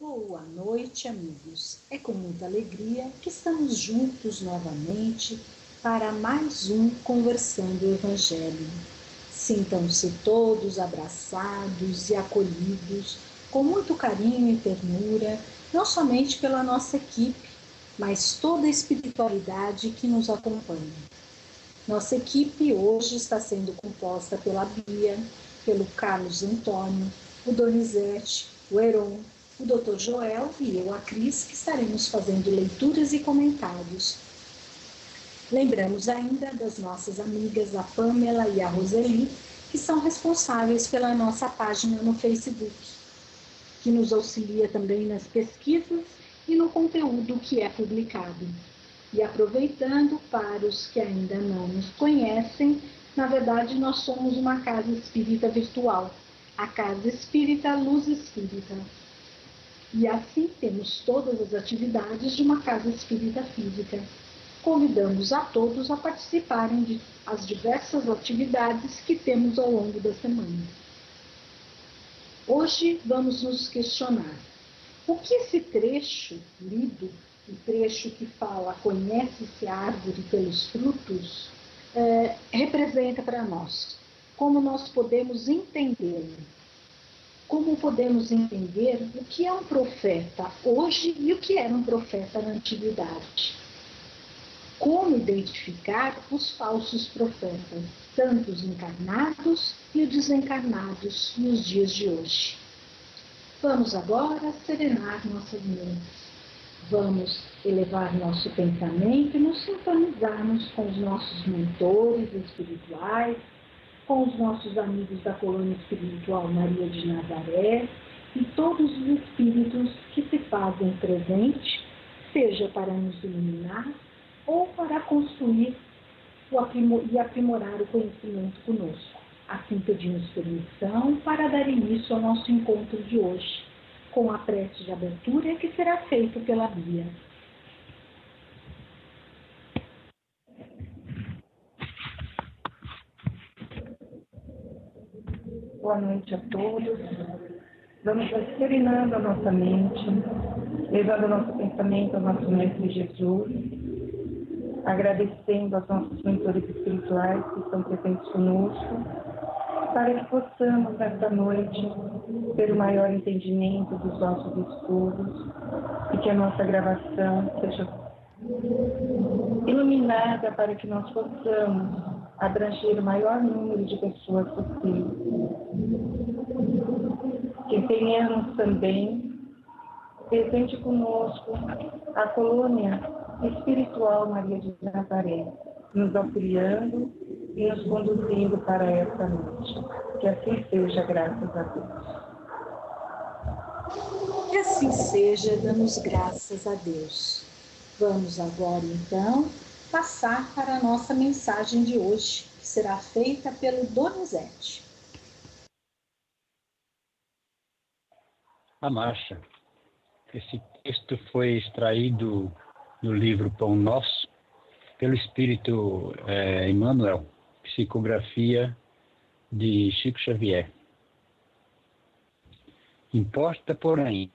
Boa noite, amigos. É com muita alegria que estamos juntos novamente para mais um Conversando o Evangelho. Sintam-se todos abraçados e acolhidos com muito carinho e ternura, não somente pela nossa equipe, mas toda a espiritualidade que nos acompanha. Nossa equipe hoje está sendo composta pela Bia, pelo Carlos Antônio, o Donizete, o Heron, o Dr. Joel e eu, a Cris, que estaremos fazendo leituras e comentários. Lembramos ainda das nossas amigas, a Pamela e a Roseli, que são responsáveis pela nossa página no Facebook, que nos auxilia também nas pesquisas e no conteúdo que é publicado. E aproveitando, para os que ainda não nos conhecem, na verdade nós somos uma casa espírita virtual, a Casa Espírita Luz Espírita. E assim temos todas as atividades de uma casa espírita física. Convidamos a todos a participarem das diversas atividades que temos ao longo da semana. Hoje vamos nos questionar: o que esse trecho lido, o trecho que fala "conhece-se a árvore pelos frutos", representa para nós? Como nós podemos entendê-lo? Como podemos entender o que é um profeta hoje e o que era um profeta na antiguidade? Como identificar os falsos profetas, tanto os encarnados e os desencarnados nos dias de hoje? Vamos agora serenar nossas mentes. Vamos elevar nosso pensamento e nos sintonizarmos com os nossos mentores espirituais, com os nossos amigos da colônia espiritual Maria de Nazaré e todos os espíritos que se fazem presente, seja para nos iluminar ou para construir e aprimorar o conhecimento conosco. Assim pedimos permissão para dar início ao nosso encontro de hoje, com a prece de abertura que será feita pela Bia. Boa noite a todos. Vamos serenando a nossa mente, levando o nosso pensamento ao nosso Mestre Jesus, agradecendo aos nossos mentores espirituais que estão presentes conosco, para que possamos, nesta noite, ter o maior entendimento dos nossos estudos e que a nossa gravação seja iluminada para que nós possamos abranger o maior número de pessoas possível. Que tenhamos também presente conosco a colônia espiritual Maria de Nazaré, nos auxiliando e nos conduzindo para esta noite. Que assim seja, graças a Deus. Que assim seja, damos graças a Deus. Vamos agora, então, passar para a nossa mensagem de hoje, que será feita pelo Donizete. A marcha. Esse texto foi extraído do livro Pão Nosso pelo Espírito Emmanuel, psicografia de Chico Xavier. Importa, porém,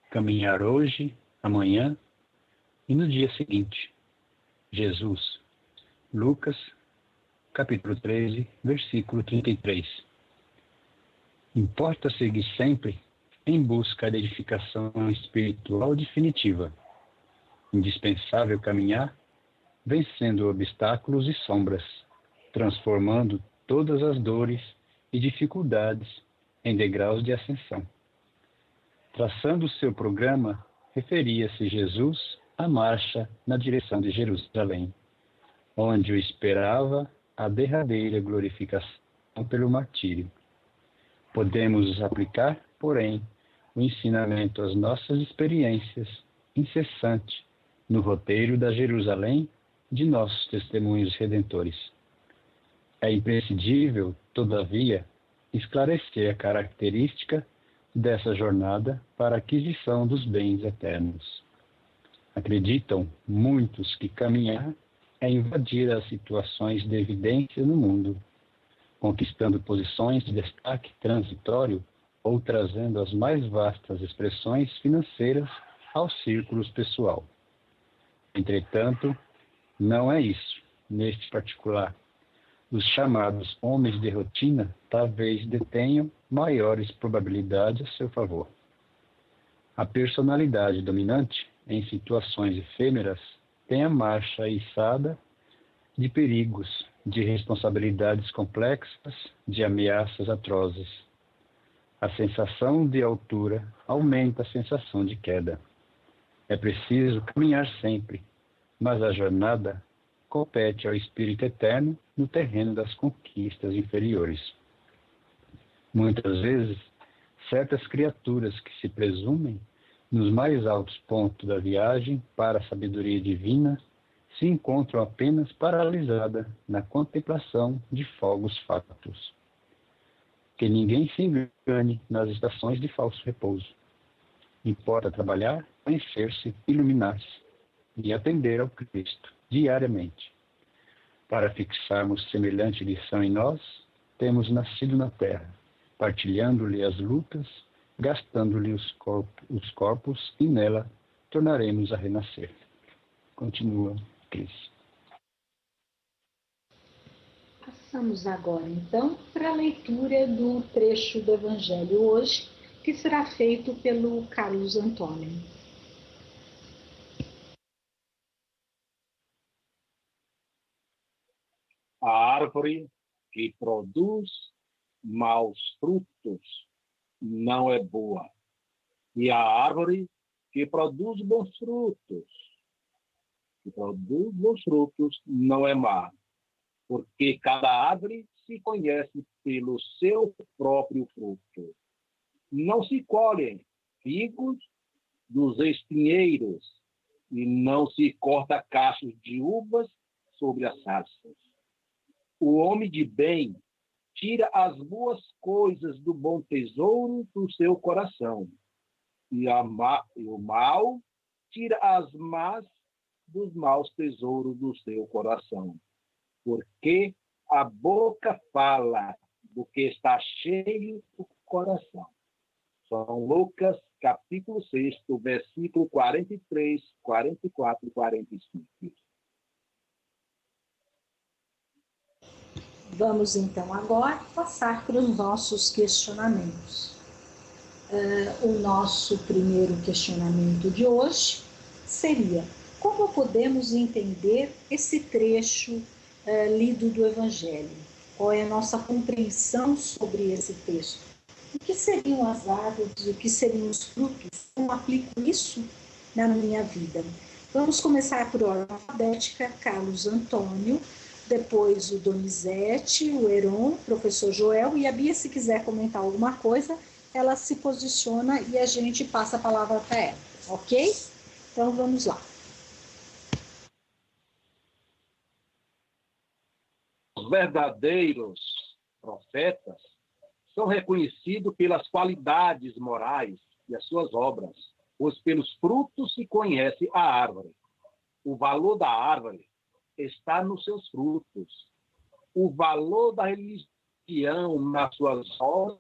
caminhar hoje, amanhã e no dia seguinte. Jesus, Lucas, capítulo 13, versículo 33. Importa seguir sempre em busca da edificação espiritual definitiva. Indispensável caminhar, vencendo obstáculos e sombras, transformando todas as dores e dificuldades em degraus de ascensão. Traçando o seu programa, referia-se Jesus à marcha na direção de Jerusalém, onde o esperava a derradeira glorificação pelo martírio. Podemos aplicar, porém, o ensinamento às nossas experiências incessante no roteiro da Jerusalém de nossos testemunhos redentores. É imprescindível, todavia, esclarecer a característica dessa jornada para a aquisição dos bens eternos. Acreditam muitos que caminhar é invadir as situações de evidência no mundo, conquistando posições de destaque transitório ou trazendo as mais vastas expressões financeiras aos círculos pessoal. Entretanto, não é isso, neste particular. Os chamados homens de rotina talvez detenham maiores probabilidades a seu favor. A personalidade dominante, em situações efêmeras, tem a marcha içada de perigos, de responsabilidades complexas, de ameaças atrozes. A sensação de altura aumenta a sensação de queda. É preciso caminhar sempre, mas a jornada compete ao espírito eterno no terreno das conquistas inferiores. Muitas vezes, certas criaturas que se presumem nos mais altos pontos da viagem para a sabedoria divina se encontram apenas paralisadas na contemplação de fogos fátuos. Que ninguém se engane nas estações de falso repouso. Importa trabalhar, conhecer-se, iluminar-se e atender ao Cristo diariamente. Para fixarmos semelhante lição em nós, temos nascido na terra, partilhando-lhe as lutas, gastando-lhe os corpos e nela tornaremos a renascer. Continua, Cris. Passamos agora, então, para a leitura do trecho do Evangelho hoje, que será feito pelo Carlos Antônio. A árvore que produz maus frutos não é boa, e a árvore que produz bons frutos não é má, porque cada árvore se conhece pelo seu próprio fruto. Não se colhem figos dos espinheiros, e não se corta cachos de uvas sobre as sarças. O homem de bem tira as boas coisas do bom tesouro do seu coração, e o mal tira as más dos maus tesouros do seu coração. Porque a boca fala do que está cheio do coração. São Lucas, capítulo 6, versículo 43, 44 e 45. Vamos, então, agora passar para os nossos questionamentos. O nosso primeiro questionamento de hoje seria: como podemos entender esse trecho lido do Evangelho? Qual é a nossa compreensão sobre esse texto? O que seriam as árvores? O que seriam os frutos? Como aplico isso na minha vida? Vamos começar por ordem alfabética. Carlos Antônio, depois o Donizete, o Heron, o professor Joel, e a Bia, se quiser comentar alguma coisa, ela se posiciona e a gente passa a palavra para ela, ok? Então vamos lá. Os verdadeiros profetas são reconhecidos pelas qualidades morais e as suas obras, pois pelos frutos se conhece a árvore. O valor da árvore está nos seus frutos. O valor da religião nas suas obras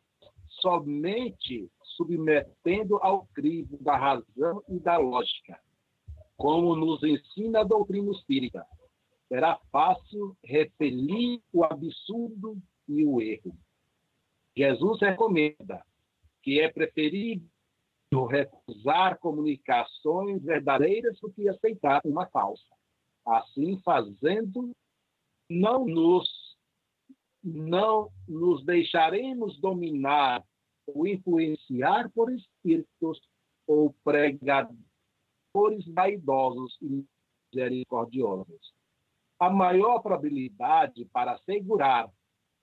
somente submetendo ao crivo da razão e da lógica, como nos ensina a doutrina espírita. Será fácil repelir o absurdo e o erro. Jesus recomenda que é preferível recusar comunicações verdadeiras do que aceitar uma falsa. Assim fazendo, não nos deixaremos dominar ou influenciar por espíritos ou pregadores vaidosos e misericordiosos. A maior probabilidade para assegurar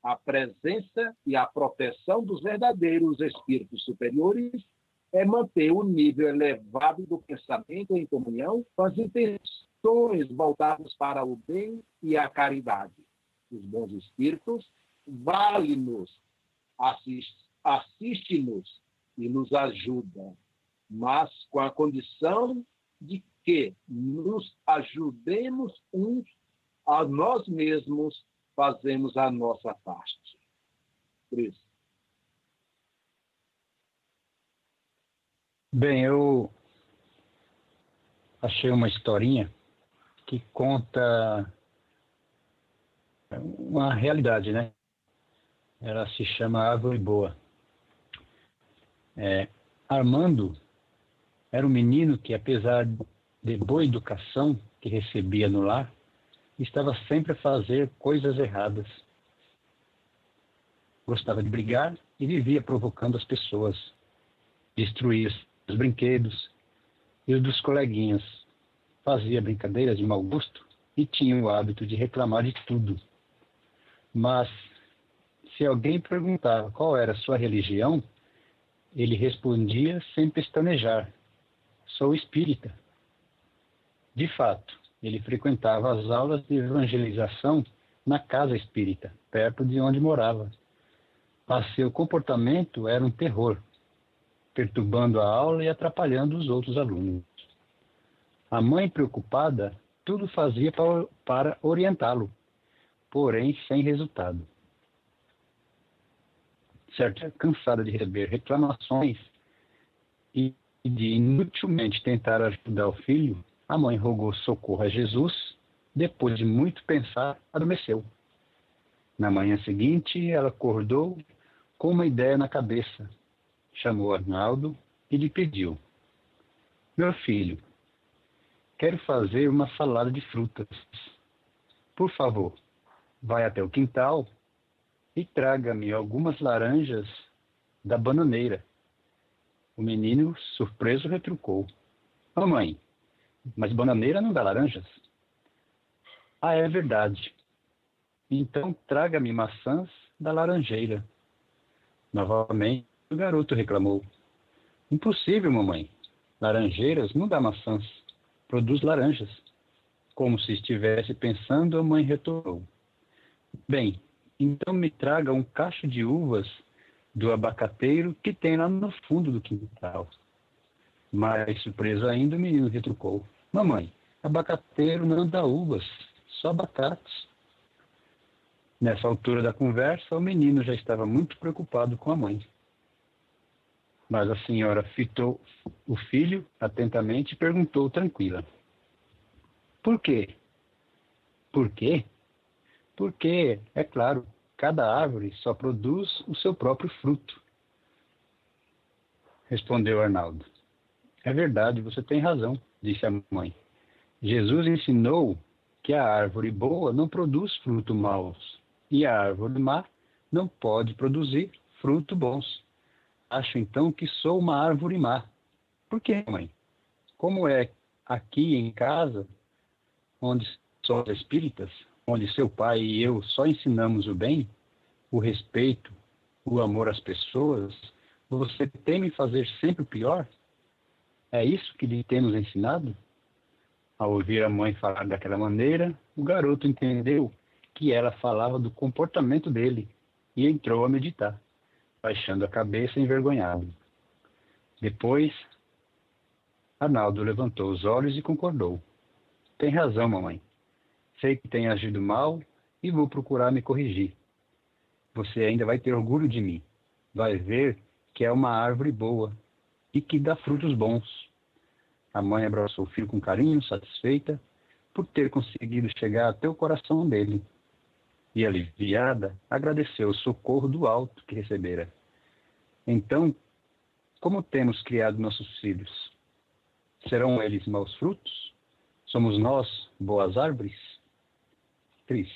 a presença e a proteção dos verdadeiros espíritos superiores é manter o nível elevado do pensamento em comunhão com as intenções voltadas para o bem e a caridade. Os bons espíritos valem-nos, assiste-nos e nos ajudam, mas com a condição de que nos ajudemos uns a nós mesmos, fazemos a nossa parte. Por isso. Bem, eu achei uma historinha que conta uma realidade, né? Ela se chama Árvore Boa. Armando era um menino que, apesar de boa educação que recebia no lar, estava sempre a fazer coisas erradas. Gostava de brigar e vivia provocando as pessoas. Destruía os brinquedos e os dos coleguinhas. Fazia brincadeiras de mau gosto e tinha o hábito de reclamar de tudo. Mas, se alguém perguntava qual era a sua religião, ele respondia sem pestanejar: sou espírita. De fato, ele frequentava as aulas de evangelização na casa espírita, perto de onde morava. Mas seu comportamento era um terror, perturbando a aula e atrapalhando os outros alunos. A mãe, preocupada, tudo fazia para orientá-lo, porém sem resultado. Certa, cansada de receber reclamações e de inutilmente tentar ajudar o filho, a mãe rogou socorro a Jesus. Depois de muito pensar, adormeceu. Na manhã seguinte, ela acordou com uma ideia na cabeça. Chamou Arnaldo e lhe pediu: meu filho, quero fazer uma salada de frutas. Por favor, vai até o quintal e traga-me algumas laranjas da bananeira. O menino, surpreso, retrucou: mamãe, mas bananeira não dá laranjas? Ah, é verdade. Então traga-me maçãs da laranjeira. Novamente, o garoto reclamou: impossível, mamãe. Laranjeiras não dá maçãs, produz laranjas. Como se estivesse pensando, a mãe retornou: bem, então me traga um cacho de uvas do abacateiro que tem lá no fundo do quintal. Mais surpreso ainda, o menino retrucou: mamãe, abacateiro não dá uvas, só abacates. Nessa altura da conversa, o menino já estava muito preocupado com a mãe. Mas a senhora fitou o filho atentamente e perguntou tranquila: por quê? Por quê? Porque, é claro, cada árvore só produz o seu próprio fruto. Respondeu Arnaldo. É verdade, você tem razão, disse a mãe. Jesus ensinou que a árvore boa não produz frutos maus e a árvore má não pode produzir frutos bons. Acho então que sou uma árvore má. Por quê, mãe? Como é aqui em casa, onde somos espíritas, onde seu pai e eu só ensinamos o bem, o respeito, o amor às pessoas, você teme fazer sempre o pior? É isso que lhe temos ensinado? Ao ouvir a mãe falar daquela maneira, o garoto entendeu que ela falava do comportamento dele e entrou a meditar, baixando a cabeça envergonhado. Depois, Arnaldo levantou os olhos e concordou. Tem razão, mamãe. Sei que tenho agido mal e vou procurar me corrigir. Você ainda vai ter orgulho de mim. Vai ver que é uma árvore boa e que dá frutos bons. A mãe abraçou o filho com carinho, satisfeita por ter conseguido chegar até o coração dele. E, aliviada, agradeceu o socorro do alto que recebera. Então, como temos criado nossos filhos? Serão eles maus frutos? Somos nós boas árvores? Cris.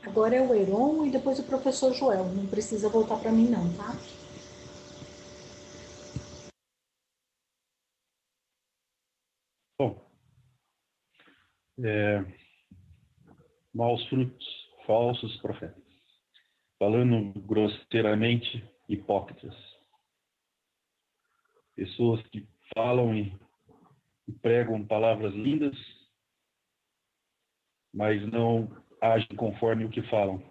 Agora é o Heron e depois o professor Joel. Não precisa voltar para mim não, tá? Bom, maus frutos, falsos profetas. Falando grosseiramente, hipócritas. Pessoas que falam e pregam palavras lindas, mas não agem conforme o que falam.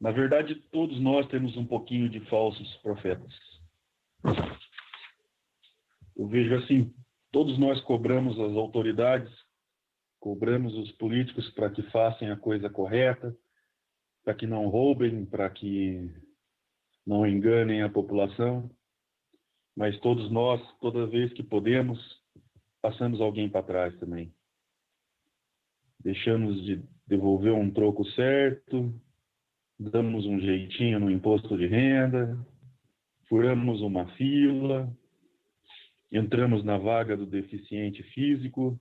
Na verdade, todos nós temos um pouquinho de falsos profetas. Eu vejo assim, todos nós cobramos as autoridades, cobramos os políticos para que façam a coisa correta, para que não roubem, para que não enganem a população, mas todos nós, toda vez que podemos, passamos alguém para trás também. Deixamos de devolver um troco certo, damos um jeitinho no imposto de renda, furamos uma fila, entramos na vaga do deficiente físico.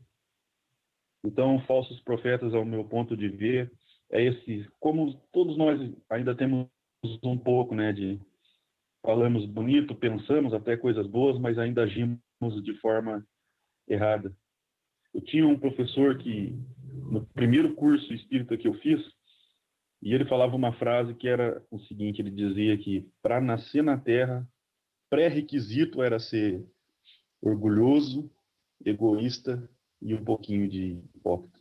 Então, falsos profetas, ao meu ponto de ver, é esse, como todos nós ainda temos um pouco, né, de falamos bonito, pensamos até coisas boas, mas ainda agimos de forma errada. Eu tinha um professor que, no primeiro curso espírita que eu fiz, e ele falava uma frase que era o seguinte, ele dizia que para nascer na Terra, pré-requisito era ser orgulhoso, egoísta e um pouquinho de hipócrita.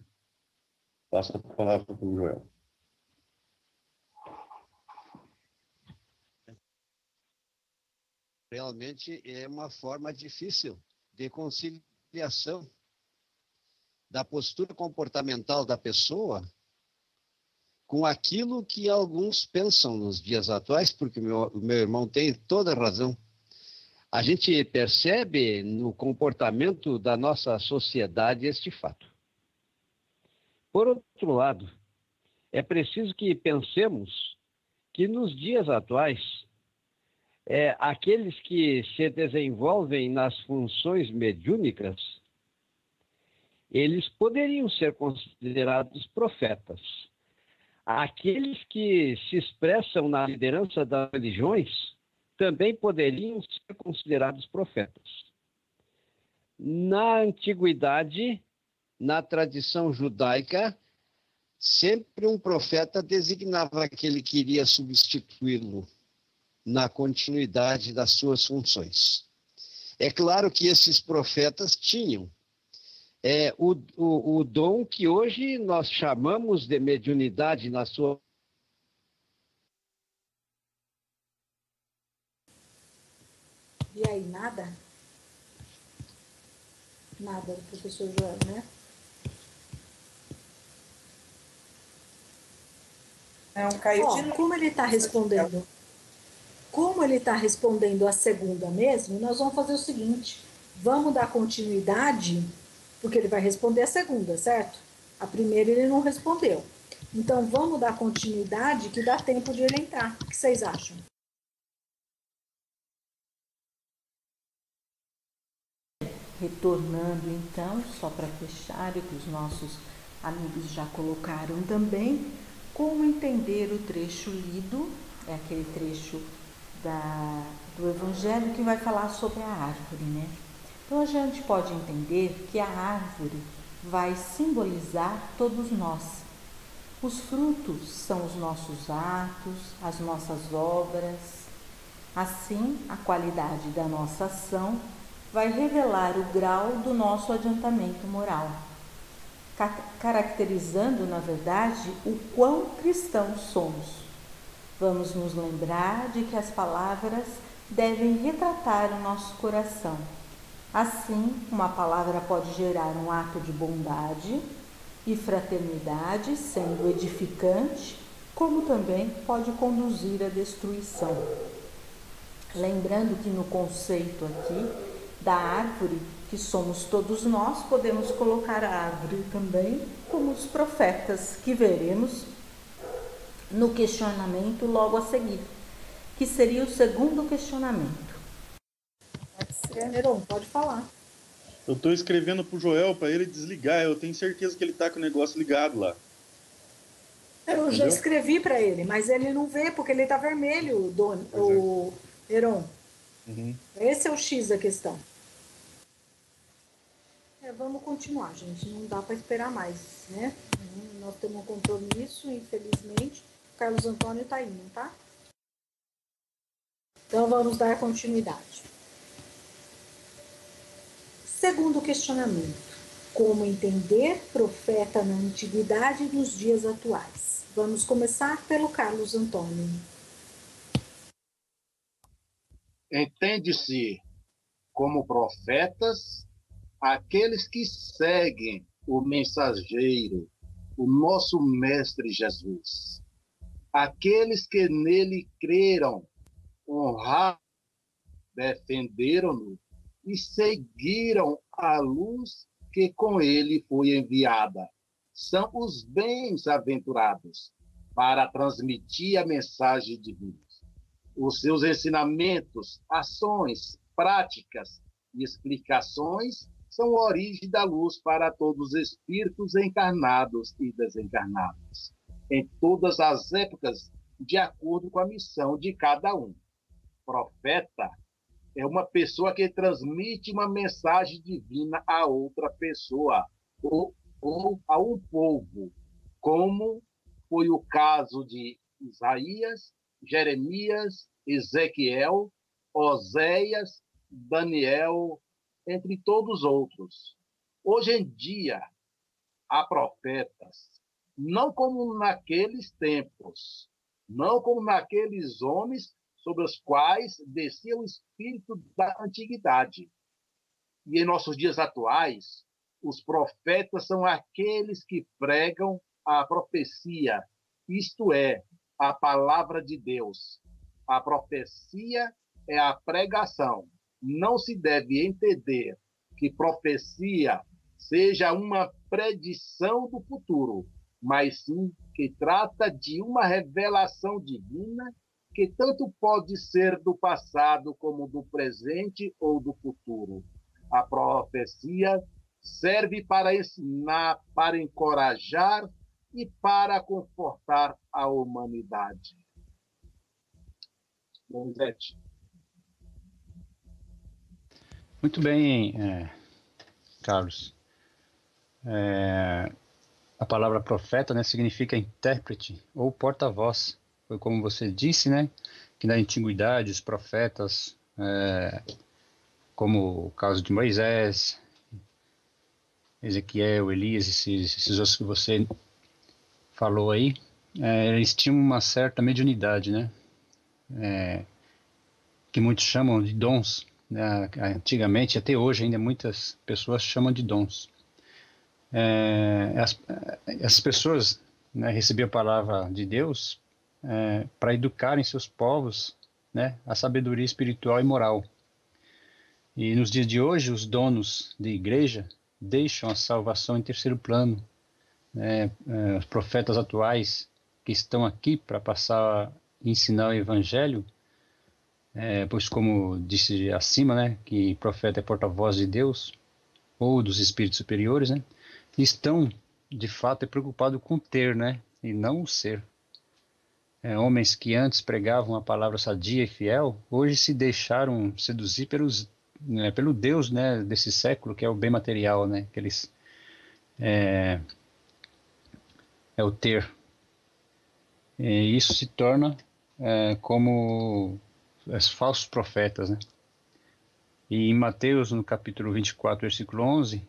Passo a palavra para o Joel. Realmente é uma forma difícil de conciliação da postura comportamental da pessoa com aquilo que alguns pensam nos dias atuais, porque o meu irmão tem toda a razão. A gente percebe no comportamento da nossa sociedade este fato. Por outro lado, é preciso que pensemos que nos dias atuais, aqueles que se desenvolvem nas funções mediúnicas, eles poderiam ser considerados profetas. Aqueles que se expressam na liderança das religiões também poderiam ser considerados profetas. Na antiguidade, na tradição judaica, sempre um profeta designava aquele que iria substituí-lo na continuidade das suas funções. É claro que esses profetas tinham o dom que hoje nós chamamos de mediunidade na sua... E aí, nada? Nada do professor Joel, né? Não, caiu de novo. Como ele está respondendo? Como ele está respondendo a segunda mesmo, nós vamos fazer o seguinte, vamos dar continuidade, porque ele vai responder a segunda, certo? A primeira ele não respondeu. Então, vamos dar continuidade que dá tempo de ele entrar. O que vocês acham? Retornando, então, só para fechar, e que os nossos amigos já colocaram também, como entender o trecho lido, é aquele trecho do Evangelho que vai falar sobre a árvore, né? Então, a gente pode entender que a árvore vai simbolizar todos nós. Os frutos são os nossos atos, as nossas obras. Assim, a qualidade da nossa ação vai revelar o grau do nosso adiantamento moral, caracterizando, na verdade, o quão cristãos somos. Vamos nos lembrar de que as palavras devem retratar o nosso coração. Assim, uma palavra pode gerar um ato de bondade e fraternidade, sendo edificante, como também pode conduzir à destruição. Lembrando que no conceito aqui da árvore, que somos todos nós, podemos colocar a árvore também como os profetas, que veremos no questionamento logo a seguir, que seria o segundo questionamento. Heron, pode falar. Eu estou escrevendo para o Joel para ele desligar, eu tenho certeza que ele está com o negócio ligado lá. Eu já escrevi para ele, mas ele não vê porque ele está vermelho, o Heron. Uhum. Esse é o X da questão. Vamos continuar, gente. Não dá para esperar mais, né? Nós temos um compromisso, infelizmente. O Carlos Antônio está indo, tá? Então, vamos dar continuidade. Segundo questionamento. Como entender profeta na antiguidade e nos dias atuais? Vamos começar pelo Carlos Antônio. Entende-se como profetas aqueles que seguem o mensageiro, o nosso Mestre Jesus. Aqueles que nele creram honraram, defenderam-no e seguiram a luz que com ele foi enviada. São os bem-aventurados para transmitir a mensagem divina. Os seus ensinamentos, ações, práticas e explicações são a origem da luz para todos os espíritos encarnados e desencarnados, em todas as épocas, de acordo com a missão de cada um. Profeta é uma pessoa que transmite uma mensagem divina a outra pessoa ou a um povo, como foi o caso de Isaías, Jeremias, Ezequiel, Oséias, Daniel, entre todos os outros. Hoje em dia, há profetas, não como naqueles tempos, não como naqueles homens sobre os quais descia o espírito da antiguidade. E em nossos dias atuais, os profetas são aqueles que pregam a profecia, isto é, a palavra de Deus. A profecia é a pregação. Não se deve entender que profecia seja uma predição do futuro, mas sim que trata de uma revelação divina que tanto pode ser do passado como do presente ou do futuro. A profecia serve para ensinar, para encorajar e para confortar a humanidade. Donizete. Muito bem, Carlos. A palavra profeta, né, significa intérprete ou porta-voz. Foi como você disse, né, que na antiguidade os profetas, como o caso de Moisés, Ezequiel, Elias, esses outros que você falou aí, eles tinham uma certa mediunidade, né, que muitos chamam de dons. Antigamente, até hoje, ainda muitas pessoas chamam de dons. As pessoas, né, recebiam a palavra de Deus para educarem seus povos, né, a sabedoria espiritual e moral. E nos dias de hoje, os donos de igreja deixam a salvação em terceiro plano. Os profetas atuais que estão aqui para passar e ensinar o evangelho, pois como disse acima, né, que profeta é porta-voz de Deus ou dos espíritos superiores, né, estão de fato preocupados com ter, né, e não o ser. Homens que antes pregavam a palavra sadia e fiel, hoje se deixaram seduzir pelo Deus, né, desse século, que é o bem material, né, que eles é o ter. E isso se torna como os falsos profetas, né? E em Mateus, no capítulo 24, versículo 11,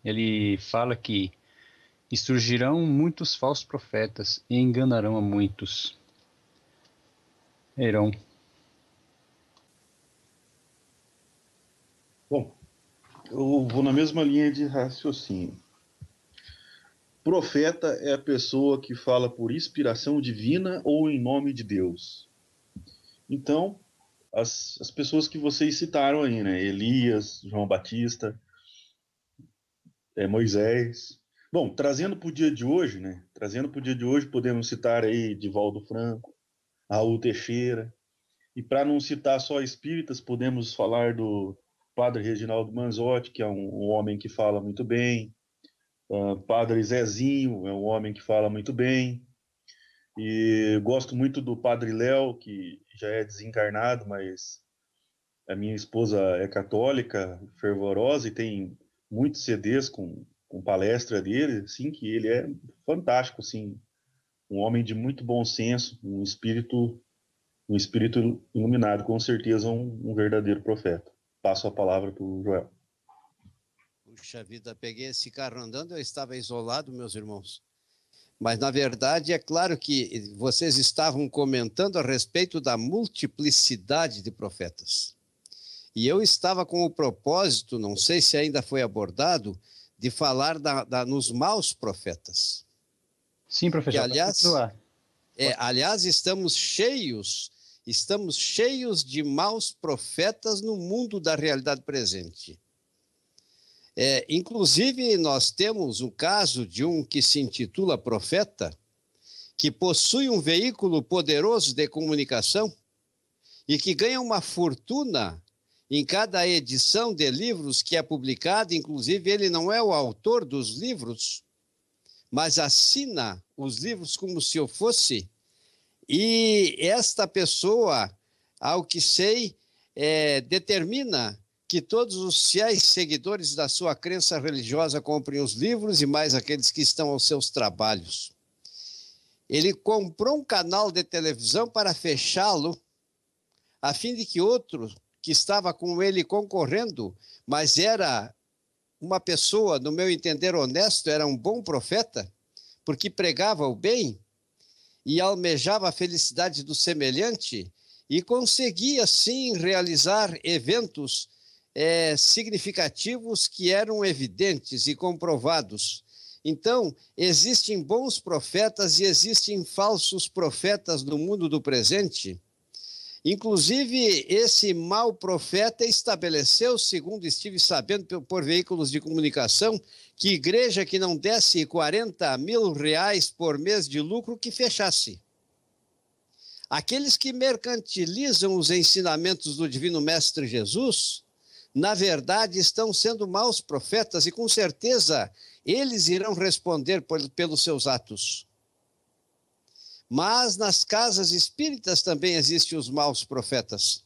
ele fala que surgirão muitos falsos profetas e enganarão a muitos. Heron. Bom, eu vou na mesma linha de raciocínio. Profeta é a pessoa que fala por inspiração divina ou em nome de Deus. Então, as pessoas que vocês citaram aí, né? Elias, João Batista, Moisés. Bom, trazendo para o dia de hoje, né? Podemos citar aí Divaldo Franco, Raul Teixeira. E para não citar só espíritas, podemos falar do Padre Reginaldo Manzotti, que é um homem que fala muito bem. Padre Zezinho é um homem que fala muito bem. E gosto muito do Padre Léo, que já é desencarnado, mas a minha esposa é católica, fervorosa, e tem muitos CDs com palestra dele, assim, que ele é fantástico, assim, um homem de muito bom senso, um espírito iluminado, com certeza um verdadeiro profeta. Passo a palavra para o Joel. Puxa vida, peguei esse carro andando, eu estava isolado, meus irmãos. Mas, na verdade, é claro que vocês estavam comentando a respeito da multiplicidade de profetas. E eu estava com o propósito, não sei se ainda foi abordado, de falar nos maus profetas. Sim, professor. Que, aliás, estamos cheios Estamos cheios de maus profetas no mundo da realidade presente. Inclusive, nós temos um caso de um que se intitula profeta, que possui um veículo poderoso de comunicação e que ganha uma fortuna em cada edição de livros que é publicada. Inclusive, ele não é o autor dos livros, mas assina os livros como se eu fosse. E esta pessoa, ao que sei, determina que todos os fiéis seguidores da sua crença religiosa comprem os livros e mais aqueles que estão aos seus trabalhos. Ele comprou um canal de televisão para fechá-lo, a fim de que outro que estava com ele concorrendo, mas era uma pessoa, no meu entender, honesto, era um bom profeta, porque pregava o bem e almejava a felicidade do semelhante e conseguia, sim, realizar eventos significativos que eram evidentes e comprovados. Então, existem bons profetas e existem falsos profetas no mundo do presente. Inclusive, esse mau profeta estabeleceu, segundo estive sabendo por veículos de comunicação, que igreja que não desse 40 mil reais por mês de lucro, que fechasse. Aqueles que mercantilizam os ensinamentos do Divino Mestre Jesus, na verdade, estão sendo maus profetas e, com certeza, eles irão responder pelos seus atos. Mas nas casas espíritas também existem os maus profetas.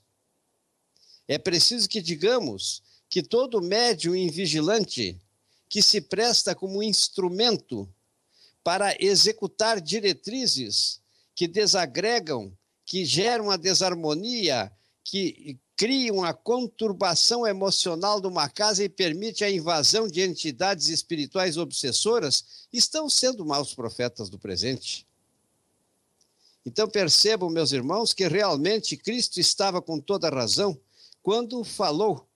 É preciso que digamos que todo médium invigilante que se presta como instrumento para executar diretrizes que desagregam, que geram a desarmonia, que criam a conturbação emocional de uma casa e permite a invasão de entidades espirituais obsessoras, estão sendo maus profetas do presente. Então percebam, meus irmãos, que realmente Cristo estava com toda razão quando falou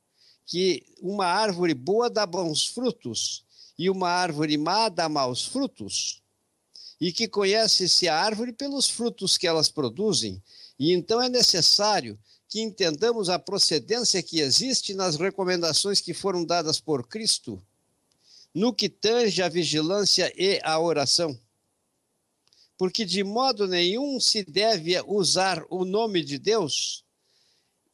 que uma árvore boa dá bons frutos e uma árvore má dá maus frutos, e que conhece-se a árvore pelos frutos que elas produzem. E então é necessário que entendamos a procedência que existe nas recomendações que foram dadas por Cristo, no que tange a vigilância e a oração. Porque de modo nenhum se deve usar o nome de Deus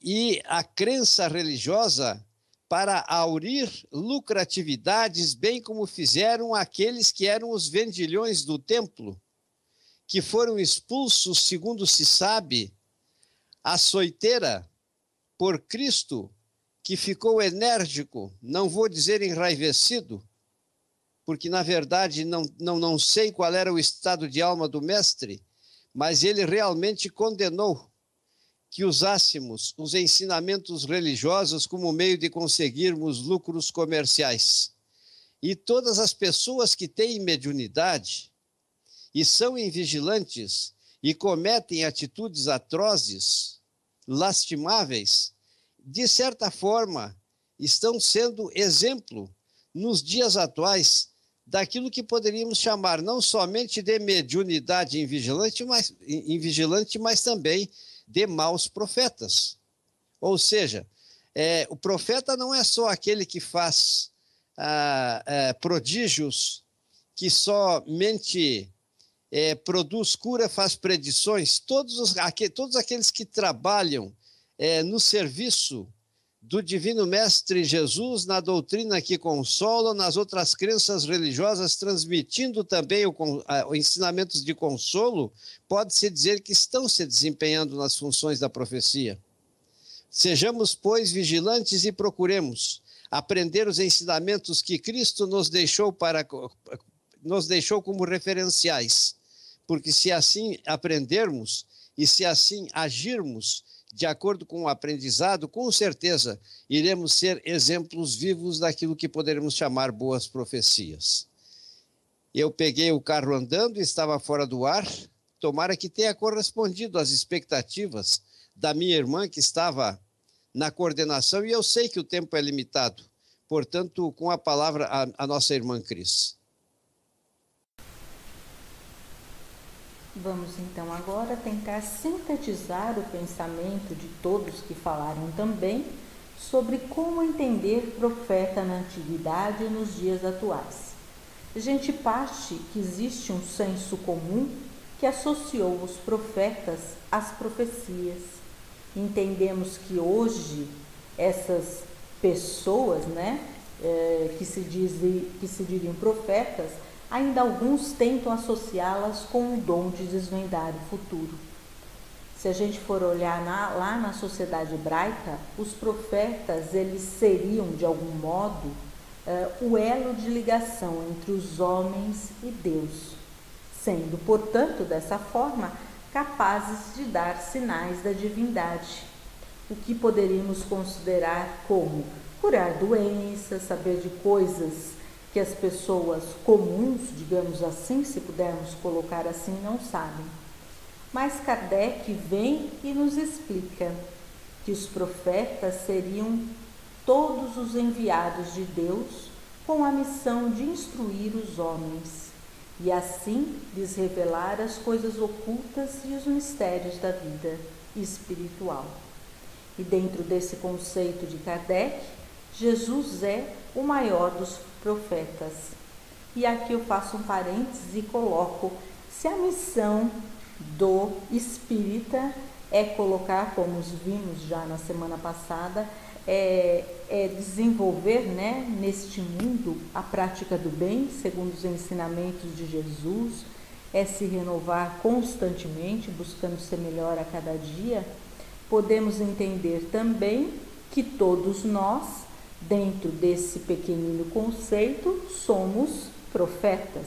e a crença religiosa para aurir lucratividades, bem como fizeram aqueles que eram os vendilhões do templo, que foram expulsos, segundo se sabe, açoiteira por Cristo, que ficou enérgico, não vou dizer enraivecido, porque na verdade não sei qual era o estado de alma do mestre, mas ele realmente condenou que usássemos os ensinamentos religiosos como meio de conseguirmos lucros comerciais. E todas as pessoas que têm mediunidade e são invigilantes e cometem atitudes atrozes, lastimáveis, de certa forma, estão sendo exemplo nos dias atuais daquilo que poderíamos chamar não somente de mediunidade invigilante, mas também de maus profetas. Ou seja, o profeta não é só aquele que faz prodígios, que somente produz cura, faz predições. Todos aqueles que trabalham no serviço do Divino Mestre Jesus, na doutrina que consola, nas outras crenças religiosas, transmitindo também ensinamentos de consolo, pode-se dizer que estão se desempenhando nas funções da profecia. Sejamos, pois, vigilantes e procuremos aprender os ensinamentos que Cristo nos deixou como referenciais, porque se assim aprendermos e se assim agirmos, de acordo com o aprendizado, com certeza iremos ser exemplos vivos daquilo que poderemos chamar boas profecias. Eu peguei o carro andando, estava fora do ar, tomara que tenha correspondido às expectativas da minha irmã que estava na coordenação, e eu sei que o tempo é limitado. Portanto, com a palavra a nossa irmã Cris. Vamos então agora tentar sintetizar o pensamento de todos que falaram também sobre como entender profeta na antiguidade e nos dias atuais. A gente parte que existe um senso comum que associou os profetas às profecias. Entendemos que hoje essas pessoas, que se diriam profetas, ainda alguns tentam associá-las com o dom de desvendar o futuro. Se a gente for olhar lá na sociedade hebraica, os profetas, eles seriam, de algum modo, o elo de ligação entre os homens e Deus, sendo, portanto, dessa forma, capazes de dar sinais da divindade, o que poderíamos considerar como curar doenças, saber de coisas que as pessoas comuns, digamos assim, se pudermos colocar assim, não sabem. Mas Kardec vem e nos explica que os profetas seriam todos os enviados de Deus com a missão de instruir os homens e assim lhes revelar as coisas ocultas e os mistérios da vida espiritual. E dentro desse conceito de Kardec, Jesus é o maior dos profetas. E aqui eu faço um parênteses e coloco: se a missão do espírita é colocar, como vimos já na semana passada, é desenvolver, neste mundo a prática do bem, segundo os ensinamentos de Jesus, é se renovar constantemente, buscando ser melhor a cada dia, podemos entender também que todos nós, dentro desse pequenino conceito, somos profetas.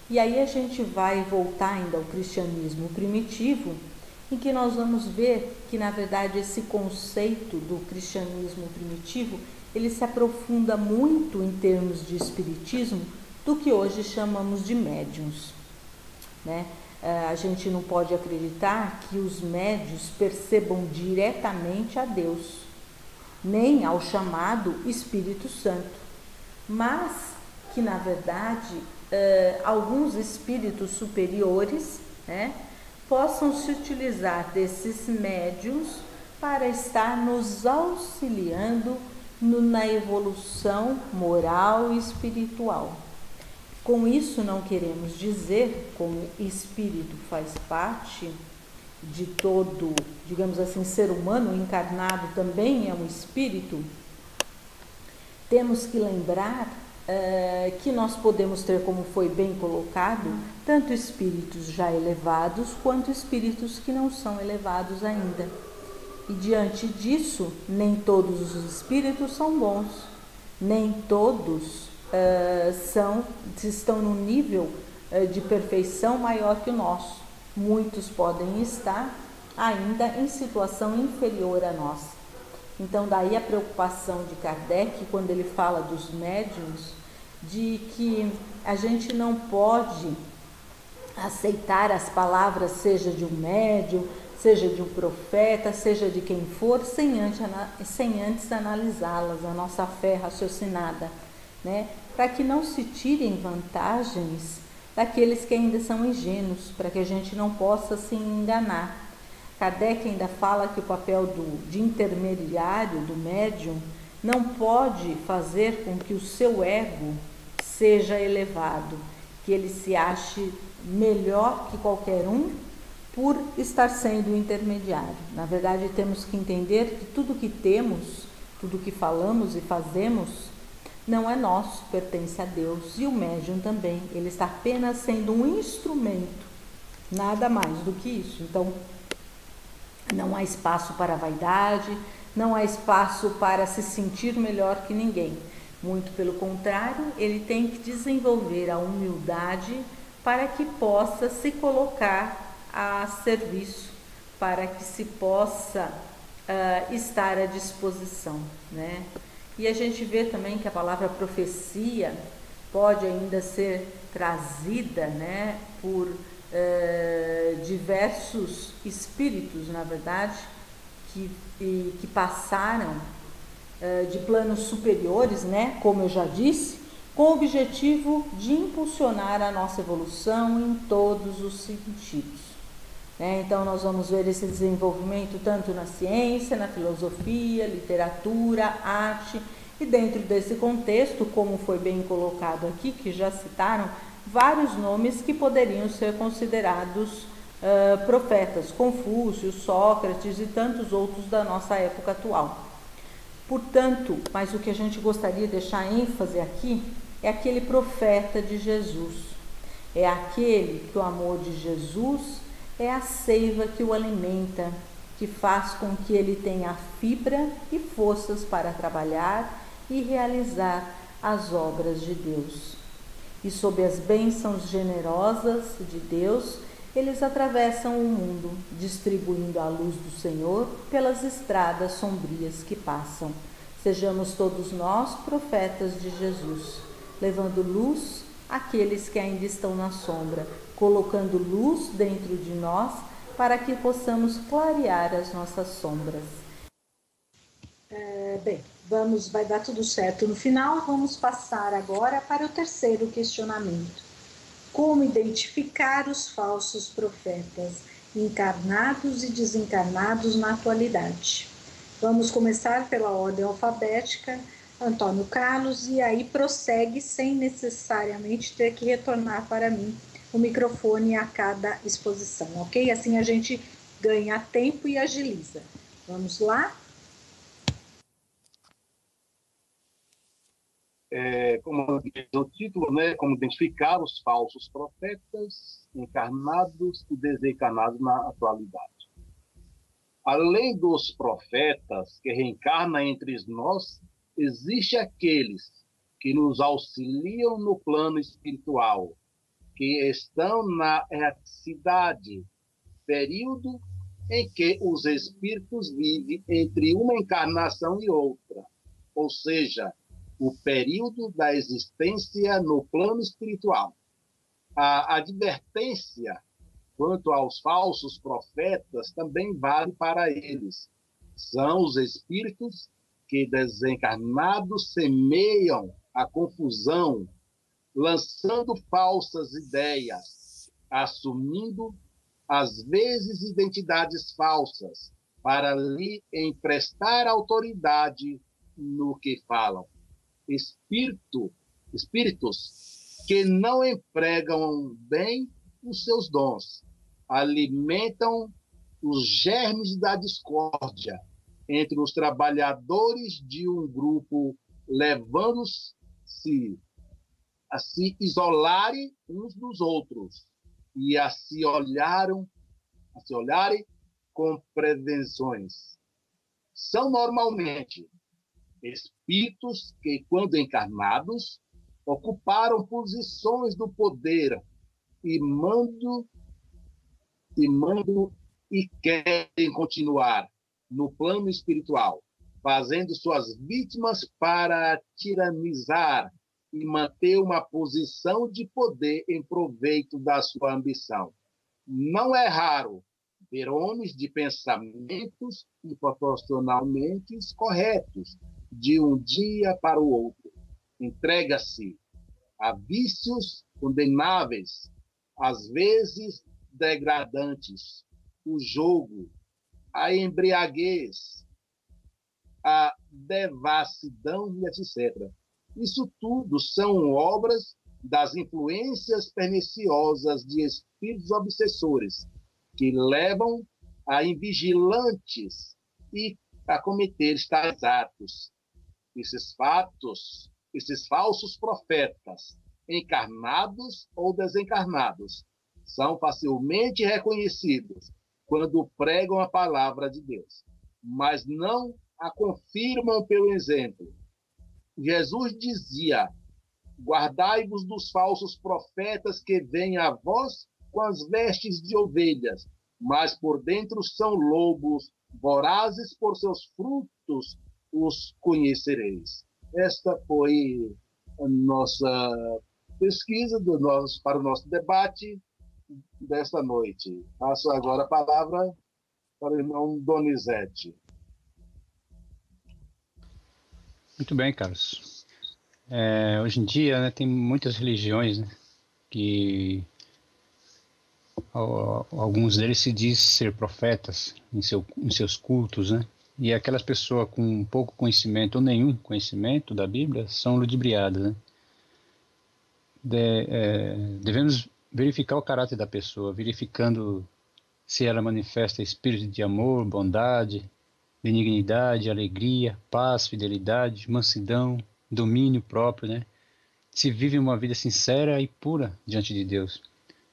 E aí a gente vai voltar ainda ao cristianismo primitivo, em que nós vamos ver que, na verdade, esse conceito do cristianismo primitivo, ele se aprofunda muito em termos de espiritismo do que hoje chamamos de médiuns, A gente não pode acreditar que os médiuns percebam diretamente a Deus, nem ao chamado Espírito Santo, mas que, na verdade, alguns espíritos superiores, possam se utilizar desses médiuns para estar nos auxiliando na evolução moral e espiritual. Com isso, não queremos dizer, como espírito faz parte de todo, digamos assim, ser humano, encarnado também é um espírito, temos que lembrar que nós podemos ter, como foi bem colocado, tanto espíritos já elevados quanto espíritos que não são elevados ainda. E diante disso, nem todos os espíritos são bons, nem todos estão num nível de perfeição maior que o nosso. Muitos podem estar ainda em situação inferior a nós. Então, daí a preocupação de Kardec, quando ele fala dos médiuns, de que a gente não pode aceitar as palavras, seja de um médium, seja de um profeta, seja de quem for, sem antes analisá-las, a nossa fé raciocinada, para que não se tirem vantagens daqueles que ainda são ingênuos, para que a gente não possa se enganar. Kardec ainda fala que o papel de intermediário, do médium, não pode fazer com que o seu ego seja elevado, que ele se ache melhor que qualquer um por estar sendo intermediário. Na verdade, temos que entender que tudo que temos, tudo que falamos e fazemos, não é nosso, pertence a Deus. E o médium também, ele está apenas sendo um instrumento, nada mais do que isso. Então, não há espaço para vaidade, não há espaço para se sentir melhor que ninguém. Muito pelo contrário, ele tem que desenvolver a humildade para que possa se colocar a serviço, para que se possa estar à disposição, E a gente vê também que a palavra profecia pode ainda ser trazida, por diversos espíritos, na verdade, que passaram de planos superiores, como eu já disse, com o objetivo de impulsionar a nossa evolução em todos os sentidos. Então, nós vamos ver esse desenvolvimento tanto na ciência, na filosofia, literatura, arte, e dentro desse contexto, como foi bem colocado aqui, que já citaram, vários nomes que poderiam ser considerados profetas, Confúcio, Sócrates e tantos outros da nossa época atual. Portanto, mas o que a gente gostaria de deixar ênfase aqui é aquele profeta de Jesus. É aquele que o amor de Jesus é a seiva que o alimenta, que faz com que ele tenha fibra e forças para trabalhar e realizar as obras de Deus. E sob as bênçãos generosas de Deus, eles atravessam o mundo, distribuindo a luz do Senhor pelas estradas sombrias que passam. Sejamos todos nós profetas de Jesus, levando luz àqueles que ainda estão na sombra, colocando luz dentro de nós para que possamos clarear as nossas sombras. Vai dar tudo certo no final. Vamos passar agora para o terceiro questionamento. Como identificar os falsos profetas, encarnados e desencarnados na atualidade? Vamos começar pela ordem alfabética, Antônio Carlos, e aí prossegue sem necessariamente ter que retornar para mim o microfone a cada exposição, ok? Assim a gente ganha tempo e agiliza. Vamos lá? Como diz o título, né, como identificar os falsos profetas, encarnados e desencarnados na atualidade. Além dos profetas que reencarnam entre nós, existem aqueles que nos auxiliam no plano espiritual, que estão na erraticidade, período em que os espíritos vivem entre uma encarnação e outra, ou seja, o período da existência no plano espiritual. A advertência quanto aos falsos profetas também vale para eles. São os espíritos que, desencarnados, semeiam a confusão, lançando falsas ideias, assumindo, às vezes, identidades falsas, para lhe emprestar autoridade no que falam. Espíritos que não empregam bem os seus dons, alimentam os germes da discórdia entre os trabalhadores de um grupo, levando-se a se isolarem uns dos outros e a se olharem com prevenções. São normalmente espíritos que, quando encarnados, ocuparam posições do poder e querem continuar no plano espiritual, fazendo suas vítimas para tiranizar e manter uma posição de poder em proveito da sua ambição. Não é raro ver homens de pensamentos e proporcionalmente corretos, de um dia para o outro. Entrega-se a vícios condenáveis, às vezes degradantes, o jogo, a embriaguez, a devassidão, etc. Isso tudo são obras das influências perniciosas de espíritos obsessores, que levam a invigilantes e a cometer tais atos. Esses falsos profetas, encarnados ou desencarnados, são facilmente reconhecidos quando pregam a palavra de Deus, mas não a confirmam pelo exemplo. Jesus dizia: guardai-vos dos falsos profetas que vêm a vós com as vestes de ovelhas, mas por dentro são lobos, vorazes, por seus frutos os conhecereis. Esta foi a nossa pesquisa para o nosso debate desta noite. Passo agora a palavra para o irmão Donizete. Muito bem, Carlos. Hoje em dia, né, tem muitas religiões, né, que alguns deles se diz ser profetas em seus cultos, né? E aquelas pessoas com pouco conhecimento ou nenhum conhecimento da Bíblia são ludibriadas, né? Devemos verificar o caráter da pessoa, verificando se ela manifesta espírito de amor, bondade, benignidade, alegria, paz, fidelidade, mansidão, domínio próprio, né? Se vive uma vida sincera e pura diante de Deus.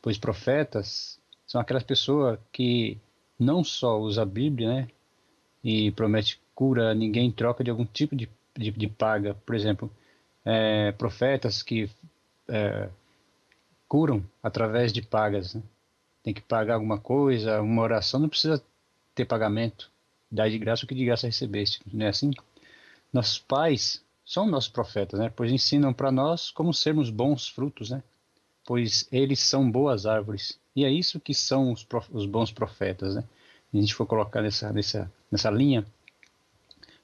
Pois profetas são aquelas pessoas que não só usam a Bíblia, né, e promete cura a ninguém em troca de algum tipo de paga. Por exemplo, profetas que curam através de pagas, né? Tem que pagar alguma coisa, uma oração não precisa ter pagamento. Dá de graça o que de graça recebeste, não é assim? Nossos pais são nossos profetas, né? Pois ensinam para nós como sermos bons frutos, né? Pois eles são boas árvores. E é isso que são os bons profetas, né? Se a gente for colocar nessa linha,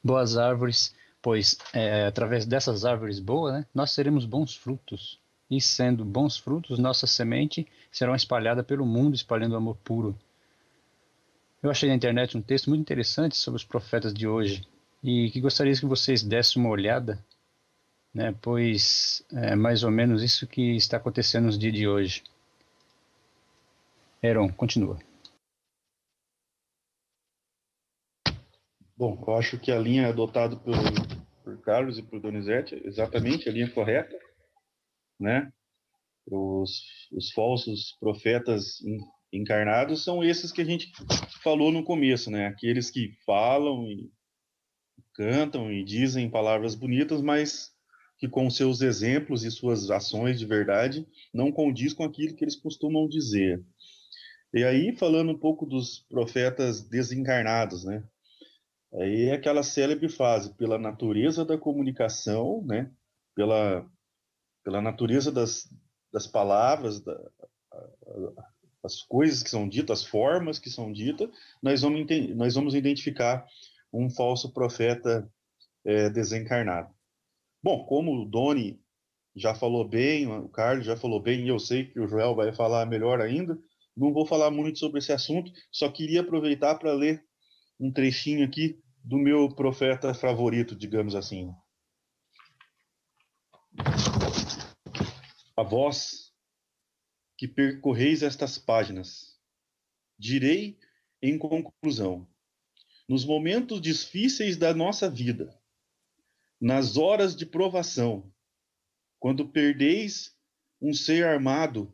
boas árvores, pois através dessas árvores boas, né, nós seremos bons frutos. E sendo bons frutos, nossa semente será espalhada pelo mundo, espalhando o amor puro. Eu achei na internet um texto muito interessante sobre os profetas de hoje e que gostaria que vocês dessem uma olhada, né, pois é mais ou menos isso que está acontecendo nos dias de hoje. Heron, continua. Bom, eu acho que a linha adotada por Carlos e por Donizete é exatamente a linha correta, né? Os falsos profetas encarnados são esses que a gente falou no começo, né? Aqueles que falam e cantam e dizem palavras bonitas, mas que com seus exemplos e suas ações de verdade não condiz com aquilo que eles costumam dizer. E aí, falando um pouco dos profetas desencarnados, né? Aí é aquela célebre frase, pela natureza da comunicação, né? Pela natureza das palavras, as coisas que são ditas, as formas que são ditas, nós vamos identificar um falso profeta desencarnado. Bom, como o Doni já falou bem, o Carlos já falou bem, e eu sei que o Joel vai falar melhor ainda, não vou falar muito sobre esse assunto, só queria aproveitar para ler um trechinho aqui do meu profeta favorito, digamos assim. A vós que percorreis estas páginas, direi em conclusão, nos momentos difíceis da nossa vida, nas horas de provação, quando perdeis um ser amado,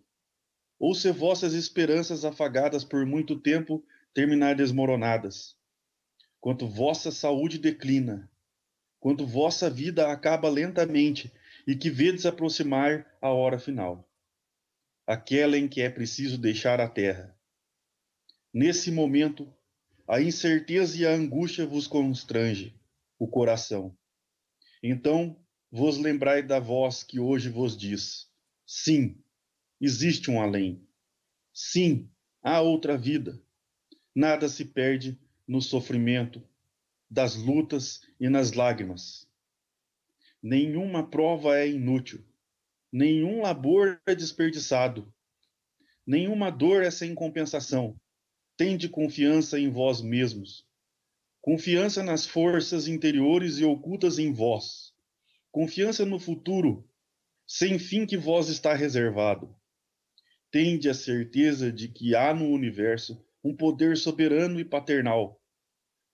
ou se vossas esperanças afagadas por muito tempo terminar desmoronadas, quando vossa saúde declina, quando vossa vida acaba lentamente e que vedes aproximar a hora final, aquela em que é preciso deixar a terra. Nesse momento, a incerteza e a angústia vos constrange o coração. Então, vos lembrai da voz que hoje vos diz: sim, existe um além. Sim, há outra vida. Nada se perde no sofrimento, das lutas e nas lágrimas. Nenhuma prova é inútil. Nenhum labor é desperdiçado. Nenhuma dor é sem compensação. Tende confiança em vós mesmos. Confiança nas forças interiores e ocultas em vós. Confiança no futuro, sem fim que vós está reservado. Tende a certeza de que há no universo um poder soberano e paternal,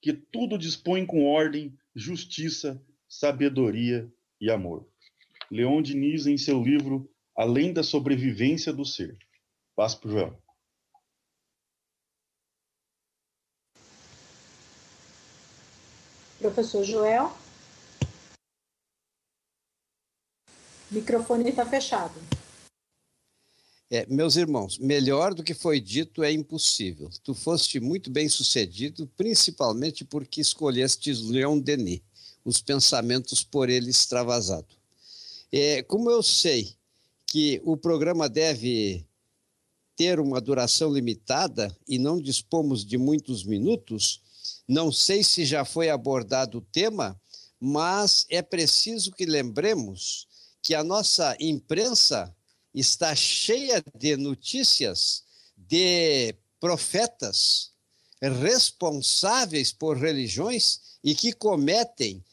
que tudo dispõe com ordem, justiça, sabedoria e amor. Leon Denis, em seu livro Além da Sobrevivência do Ser. Passo para o Joel. Professor Joel? O microfone está fechado. Meus irmãos, melhor do que foi dito é impossível. Tu foste muito bem sucedido, principalmente porque escolhestes Leon Denis, os pensamentos por ele extravasado. Como eu sei que o programa deve ter uma duração limitada e não dispomos de muitos minutos, não sei se já foi abordado o tema, mas é preciso que lembremos que a nossa imprensa está cheia de notícias de profetas responsáveis por religiões e que cometem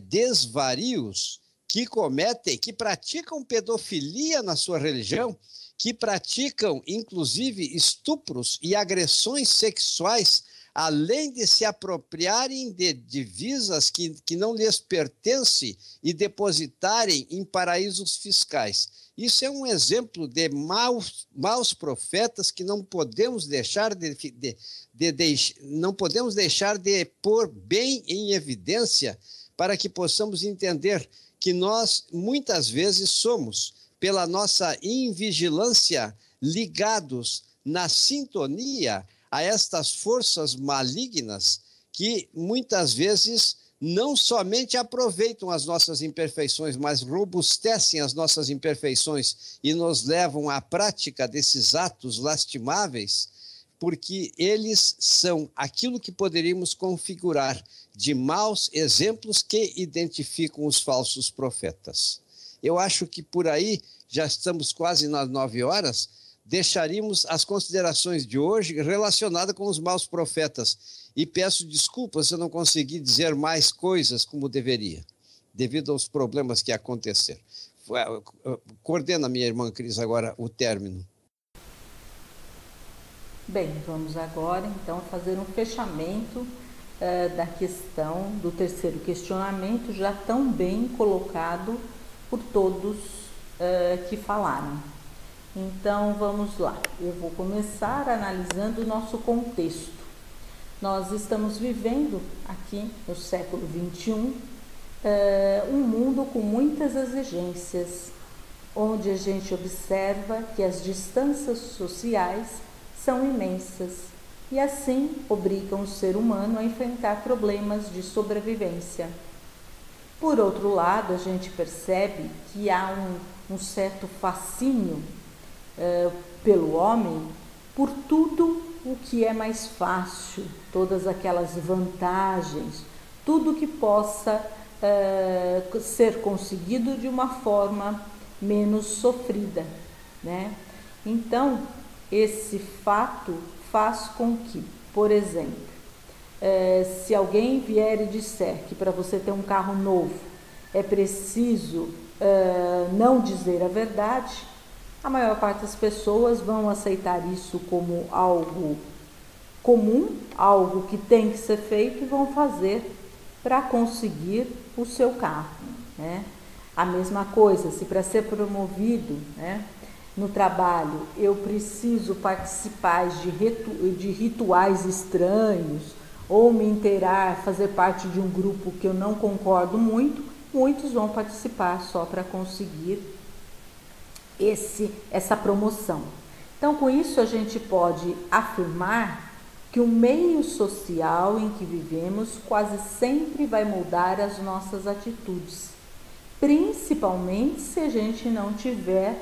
desvarios, que praticam pedofilia na sua religião, que praticam, inclusive, estupros e agressões sexuais, além de se apropriarem de divisas que não lhes pertencem e depositarem em paraísos fiscais. Isso é um exemplo de maus profetas que não podemos deixar não podemos deixar de pôr bem em evidência para que possamos entender que nós, muitas vezes, somos, pela nossa invigilância, ligados na sintonia a estas forças malignas que, muitas vezes, não somente aproveitam as nossas imperfeições, mas robustecem as nossas imperfeições e nos levam à prática desses atos lastimáveis, porque eles são aquilo que poderíamos configurar de maus exemplos que identificam os falsos profetas. Eu acho que por aí, já estamos quase nas 9 horas, deixaríamos as considerações de hoje relacionadas com os maus profetas. E peço desculpas se eu não consegui dizer mais coisas como deveria, devido aos problemas que aconteceram. Coordena, minha irmã Cris, agora o término. Bem, vamos agora então fazer um fechamento da questão do terceiro questionamento, já tão bem colocado por todos que falaram. Então vamos lá, eu vou começar analisando o nosso contexto. Nós estamos vivendo aqui no século XXI um mundo com muitas exigências, onde a gente observa que as distâncias sociais são imensas e assim obrigam o ser humano a enfrentar problemas de sobrevivência. Por outro lado, a gente percebe que há um certo fascínio pelo homem por tudo o que é mais fácil, todas aquelas vantagens, tudo que possa ser conseguido de uma forma menos sofrida, né? Então, esse fato faz com que, por exemplo, se alguém vier e disser que para você ter um carro novo é preciso não dizer a verdade, a maior parte das pessoas vão aceitar isso como algo comum, algo que tem que ser feito e vão fazer para conseguir o seu carro, né? A mesma coisa, se para ser promovido, né, no trabalho eu preciso participar de rituais estranhos ou me inteirar, fazer parte de um grupo que eu não concordo muito, muitos vão participar só para conseguir essa promoção. Então, com isso a gente pode afirmar que o meio social em que vivemos quase sempre vai moldar as nossas atitudes, principalmente se a gente não tiver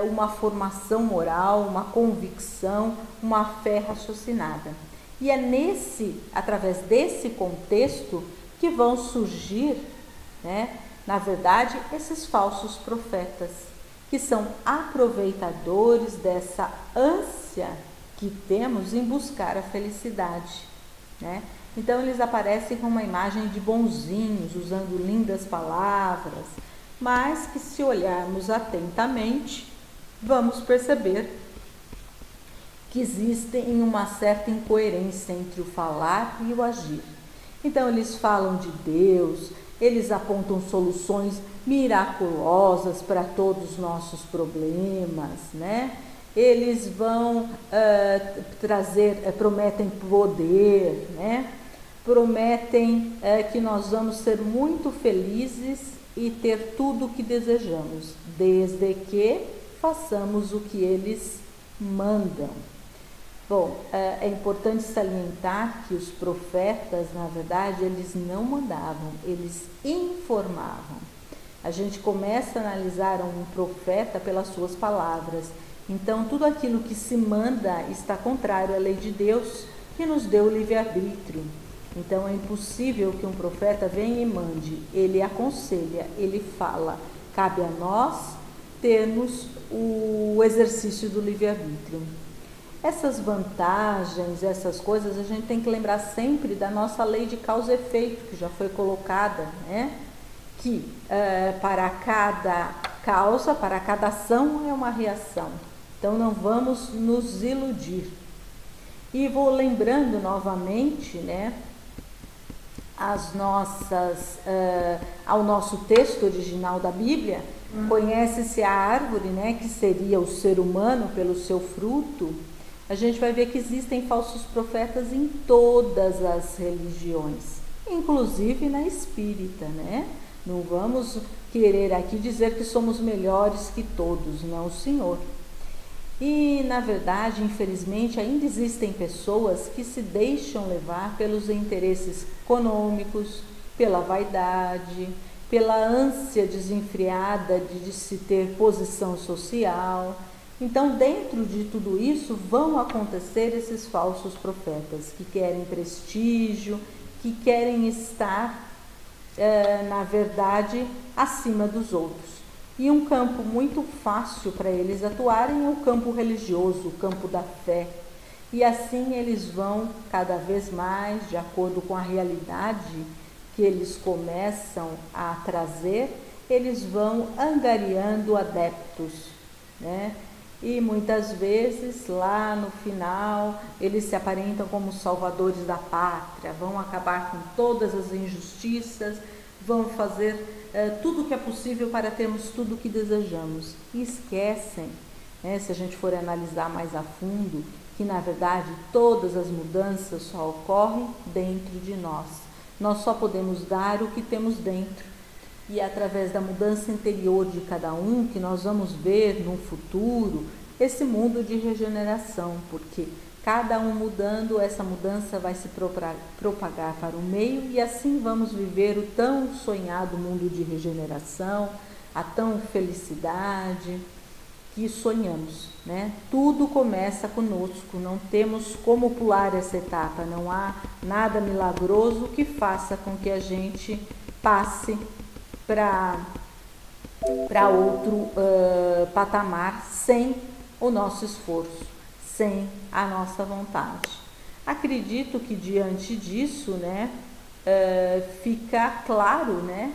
uma formação moral, uma convicção, uma fé raciocinada. E é através desse contexto que vão surgir, né, na verdade, esses falsos profetas, que são aproveitadores dessa ânsia que temos em buscar a felicidade, né? Então eles aparecem com uma imagem de bonzinhos, usando lindas palavras, mas que, se olharmos atentamente, vamos perceber que existem uma certa incoerência entre o falar e o agir. Então eles falam de Deus, eles apontam soluções miraculosas para todos os nossos problemas, né? Eles vão prometem poder, né? Prometem que nós vamos ser muito felizes e ter tudo o que desejamos, desde que façamos o que eles mandam. Bom, é importante salientar que os profetas, na verdade, eles não mandavam, eles informavam. A gente começa a analisar um profeta pelas suas palavras. Então, tudo aquilo que se manda está contrário à lei de Deus, que nos deu o livre-arbítrio. Então, é impossível que um profeta venha e mande. Ele aconselha, ele fala, cabe a nós termos o exercício do livre-arbítrio. Essas vantagens, essas coisas, a gente tem que lembrar sempre da nossa lei de causa e efeito, que já foi colocada, né? Que para cada causa, para cada ação é uma reação. Então não vamos nos iludir. E vou lembrando novamente, né, ao nosso texto original da Bíblia. Conhece-se a árvore, né, que seria o ser humano pelo seu fruto. A gente vai ver que existem falsos profetas em todas as religiões, inclusive na espírita, né? Não vamos querer aqui dizer que somos melhores que todos, não, Senhor. E, na verdade, infelizmente, ainda existem pessoas que se deixam levar pelos interesses econômicos, pela vaidade, pela ânsia desenfreada de se ter posição social. Então, dentro de tudo isso, vão acontecer esses falsos profetas que querem prestígio, que querem estar, na verdade, acima dos outros. E um campo muito fácil para eles atuarem é o campo religioso, o campo da fé. E assim eles vão cada vez mais, de acordo com a realidade que eles começam a trazer, eles vão angariando adeptos, né? E muitas vezes, lá no final, eles se aparentam como salvadores da pátria, vão acabar com todas as injustiças, vão fazer tudo o que é possível para termos tudo o que desejamos. E esquecem, né, se a gente for analisar mais a fundo, que na verdade todas as mudanças só ocorrem dentro de nós. Nós só podemos dar o que temos dentro. E é através da mudança interior de cada um que nós vamos ver no futuro esse mundo de regeneração, porque cada um mudando, essa mudança vai se propagar para o meio e assim vamos viver o tão sonhado mundo de regeneração, a tão felicidade que sonhamos, né? Tudo começa conosco, não temos como pular essa etapa, não há nada milagroso que faça com que a gente passe para outro patamar sem o nosso esforço, sem a nossa vontade. Acredito que diante disso, né, fica claro, né,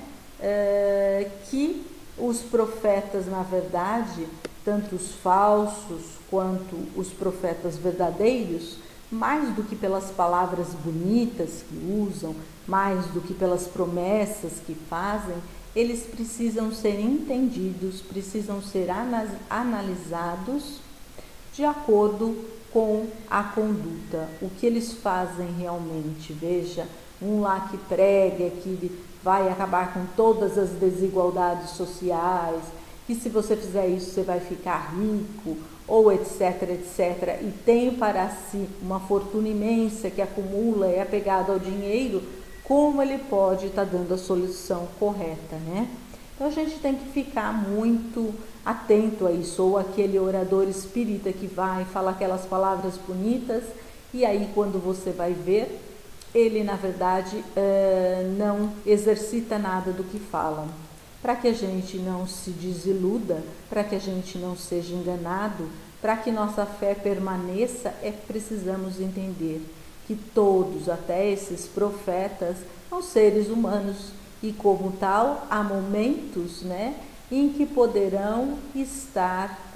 que os profetas, na verdade, tanto os falsos quanto os profetas verdadeiros, mais do que pelas palavras bonitas que usam, mais do que pelas promessas que fazem, eles precisam ser entendidos, precisam ser analisados de acordo com a conduta, o que eles fazem realmente. Veja, um lá que prega que vai acabar com todas as desigualdades sociais, que se você fizer isso você vai ficar rico, ou etc, etc, e tem para si uma fortuna imensa que acumula, é apegado ao dinheiro, como ele pode estar dando a solução correta, né? Então a gente tem que ficar muito atento a isso, ou aquele orador espírita que vai falar aquelas palavras bonitas, e aí quando você vai ver, ele na verdade não exercita nada do que fala. Para que a gente não se desiluda, para que a gente não seja enganado, para que nossa fé permaneça, precisamos entender que todos, até esses profetas, são seres humanos e como tal, há momentos, né, em que poderão estar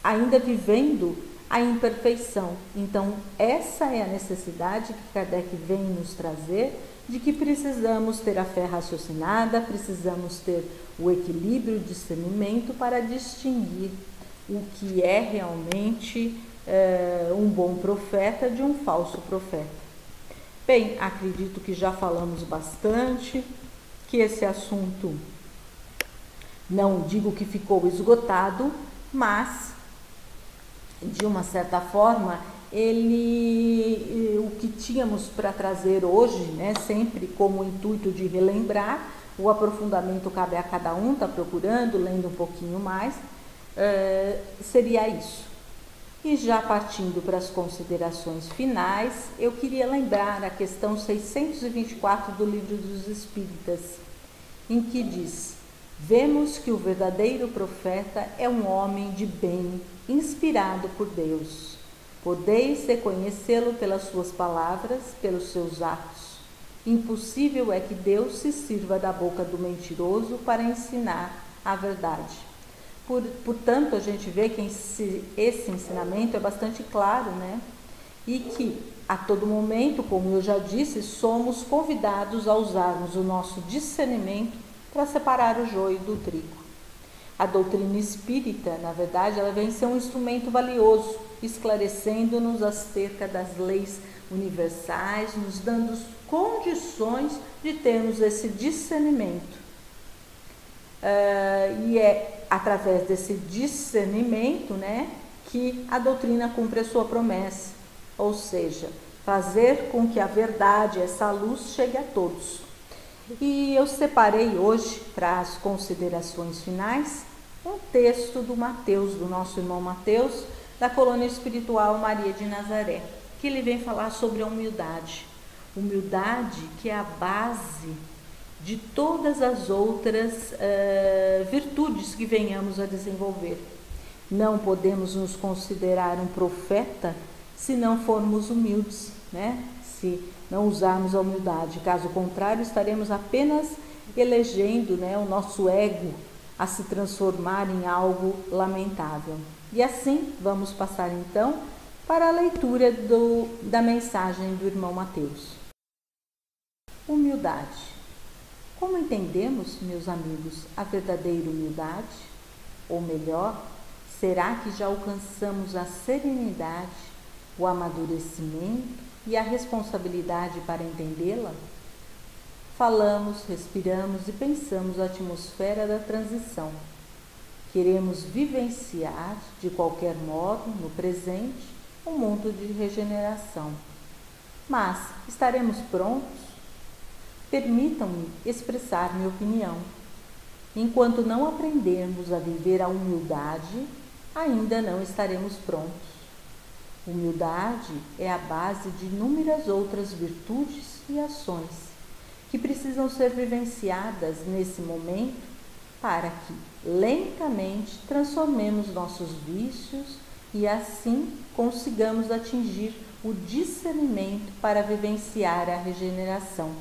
ainda vivendo a imperfeição. Então, essa é a necessidade que Kardec vem nos trazer, de que precisamos ter a fé raciocinada, precisamos ter o equilíbrio e o discernimento para distinguir o que é realmente um bom profeta de um falso profeta. Bem, acredito que já falamos bastante, que esse assunto, não digo que ficou esgotado, mas, de uma certa forma, o que tínhamos para trazer hoje, né, sempre como intuito de relembrar, o aprofundamento cabe a cada um, está procurando, lendo um pouquinho mais, seria isso. E já partindo para as considerações finais, eu queria lembrar a questão 624 do Livro dos Espíritas, em que diz: Vemos que o verdadeiro profeta é um homem de bem, inspirado por Deus. Podeis reconhecê-lo pelas suas palavras, pelos seus atos. Impossível é que Deus se sirva da boca do mentiroso para ensinar a verdade. Portanto, a gente vê que esse ensinamento é bastante claro, né? E que a todo momento, como eu já disse, somos convidados a usarmos o nosso discernimento para separar o joio do trigo. A doutrina espírita, na verdade, ela vem ser um instrumento valioso, esclarecendo-nos acerca das leis universais, nos dando condições de termos esse discernimento. E é através desse discernimento, né, que a doutrina cumpre a sua promessa, ou seja, fazer com que a verdade, essa luz, chegue a todos. E eu separei hoje, para as considerações finais, um texto do Mateus, do nosso irmão Mateus, da colônia espiritual Maria de Nazaré, que ele vem falar sobre a humildade. Humildade que é a base de todas as outras virtudes que venhamos a desenvolver. Não podemos nos considerar um profeta se não formos humildes, né? Se não usarmos a humildade. Caso contrário, estaremos apenas elegendo, né, o nosso ego a se transformar em algo lamentável. E assim, vamos passar então para a leitura da mensagem do irmão Mateus. Humildade. Como entendemos, meus amigos, a verdadeira humildade? Ou melhor, será que já alcançamos a serenidade, o amadurecimento e a responsabilidade para entendê-la? Falamos, respiramos e pensamos a atmosfera da transição. Queremos vivenciar, de qualquer modo, no presente, um mundo de regeneração. Mas estaremos prontos? Permitam-me expressar minha opinião. Enquanto não aprendermos a viver a humildade, ainda não estaremos prontos. Humildade é a base de inúmeras outras virtudes e ações que precisam ser vivenciadas nesse momento para que, lentamente, transformemos nossos vícios e assim consigamos atingir o discernimento para vivenciar a regeneração.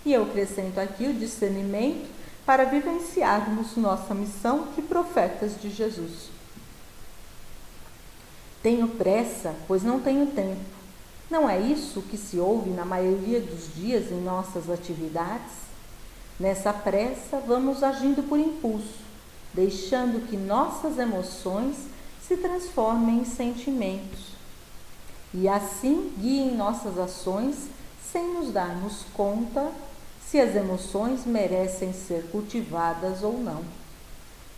E eu acrescento aqui o discernimento para vivenciarmos nossa missão de profetas de Jesus. Tenho pressa, pois não tenho tempo. Não é isso que se ouve na maioria dos dias em nossas atividades? Nessa pressa, vamos agindo por impulso, deixando que nossas emoções se transformem em sentimentos. E assim guiem nossas ações sem nos darmos conta se as emoções merecem ser cultivadas ou não.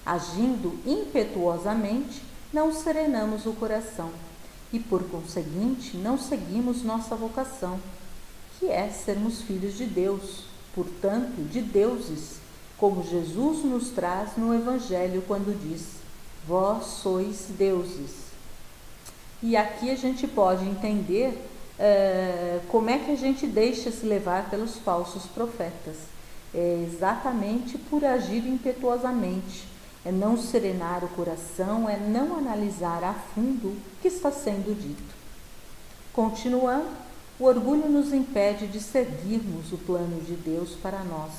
Agindo impetuosamente, não serenamos o coração e, por conseguinte, não seguimos nossa vocação, que é sermos filhos de Deus, portanto, de deuses, como Jesus nos traz no Evangelho quando diz: vós sois deuses. E aqui a gente pode entender como é que a gente deixa se levar pelos falsos profetas. É exatamente por agir impetuosamente, é não serenar o coração, é não analisar a fundo o que está sendo dito. Continuando, o orgulho nos impede de seguirmos o plano de Deus para nós,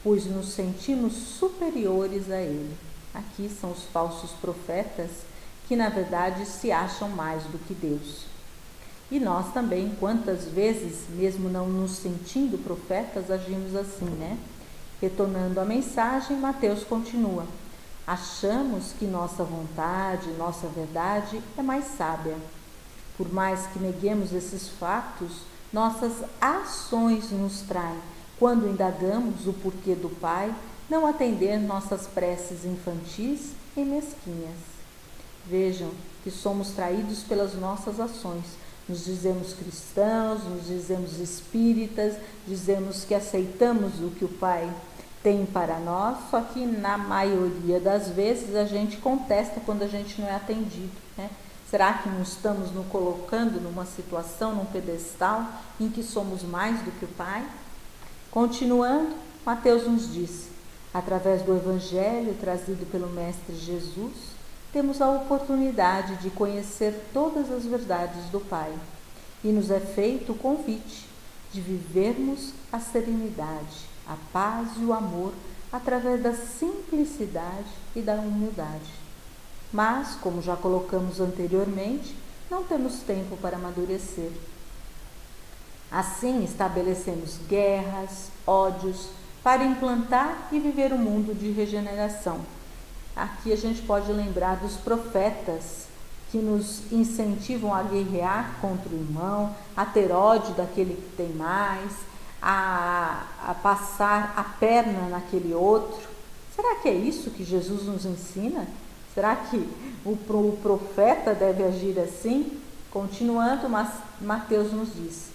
pois nos sentimos superiores a Ele. Aqui são os falsos profetas que, na verdade, se acham mais do que Deus. E nós também, quantas vezes, mesmo não nos sentindo profetas, agimos assim, né? Retornando à mensagem, Mateus continua: achamos que nossa vontade, nossa verdade é mais sábia. Por mais que neguemos esses fatos, nossas ações nos traem, quando indagamos o porquê do Pai não atender nossas preces infantis e mesquinhas. Vejam que somos traídos pelas nossas ações. Nos dizemos cristãos, nos dizemos espíritas, dizemos que aceitamos o que o Pai tem para nós, só que na maioria das vezes a gente contesta quando a gente não é atendido, né? Será que não estamos nos colocando numa situação, num pedestal em que somos mais do que o Pai? Continuando, Mateus nos diz: Através do Evangelho trazido pelo Mestre Jesus, temos a oportunidade de conhecer todas as verdades do Pai e nos é feito o convite de vivermos a serenidade, a paz e o amor através da simplicidade e da humildade. Mas, como já colocamos anteriormente, não temos tempo para amadurecer. Assim, estabelecemos guerras, ódios, para implantar e viver um mundo de regeneração. Aqui a gente pode lembrar dos profetas que nos incentivam a guerrear contra o irmão, a ter ódio daquele que tem mais, a passar a perna naquele outro. Será que é isso que Jesus nos ensina? Será que o profeta deve agir assim? Continuando, Mateus nos diz: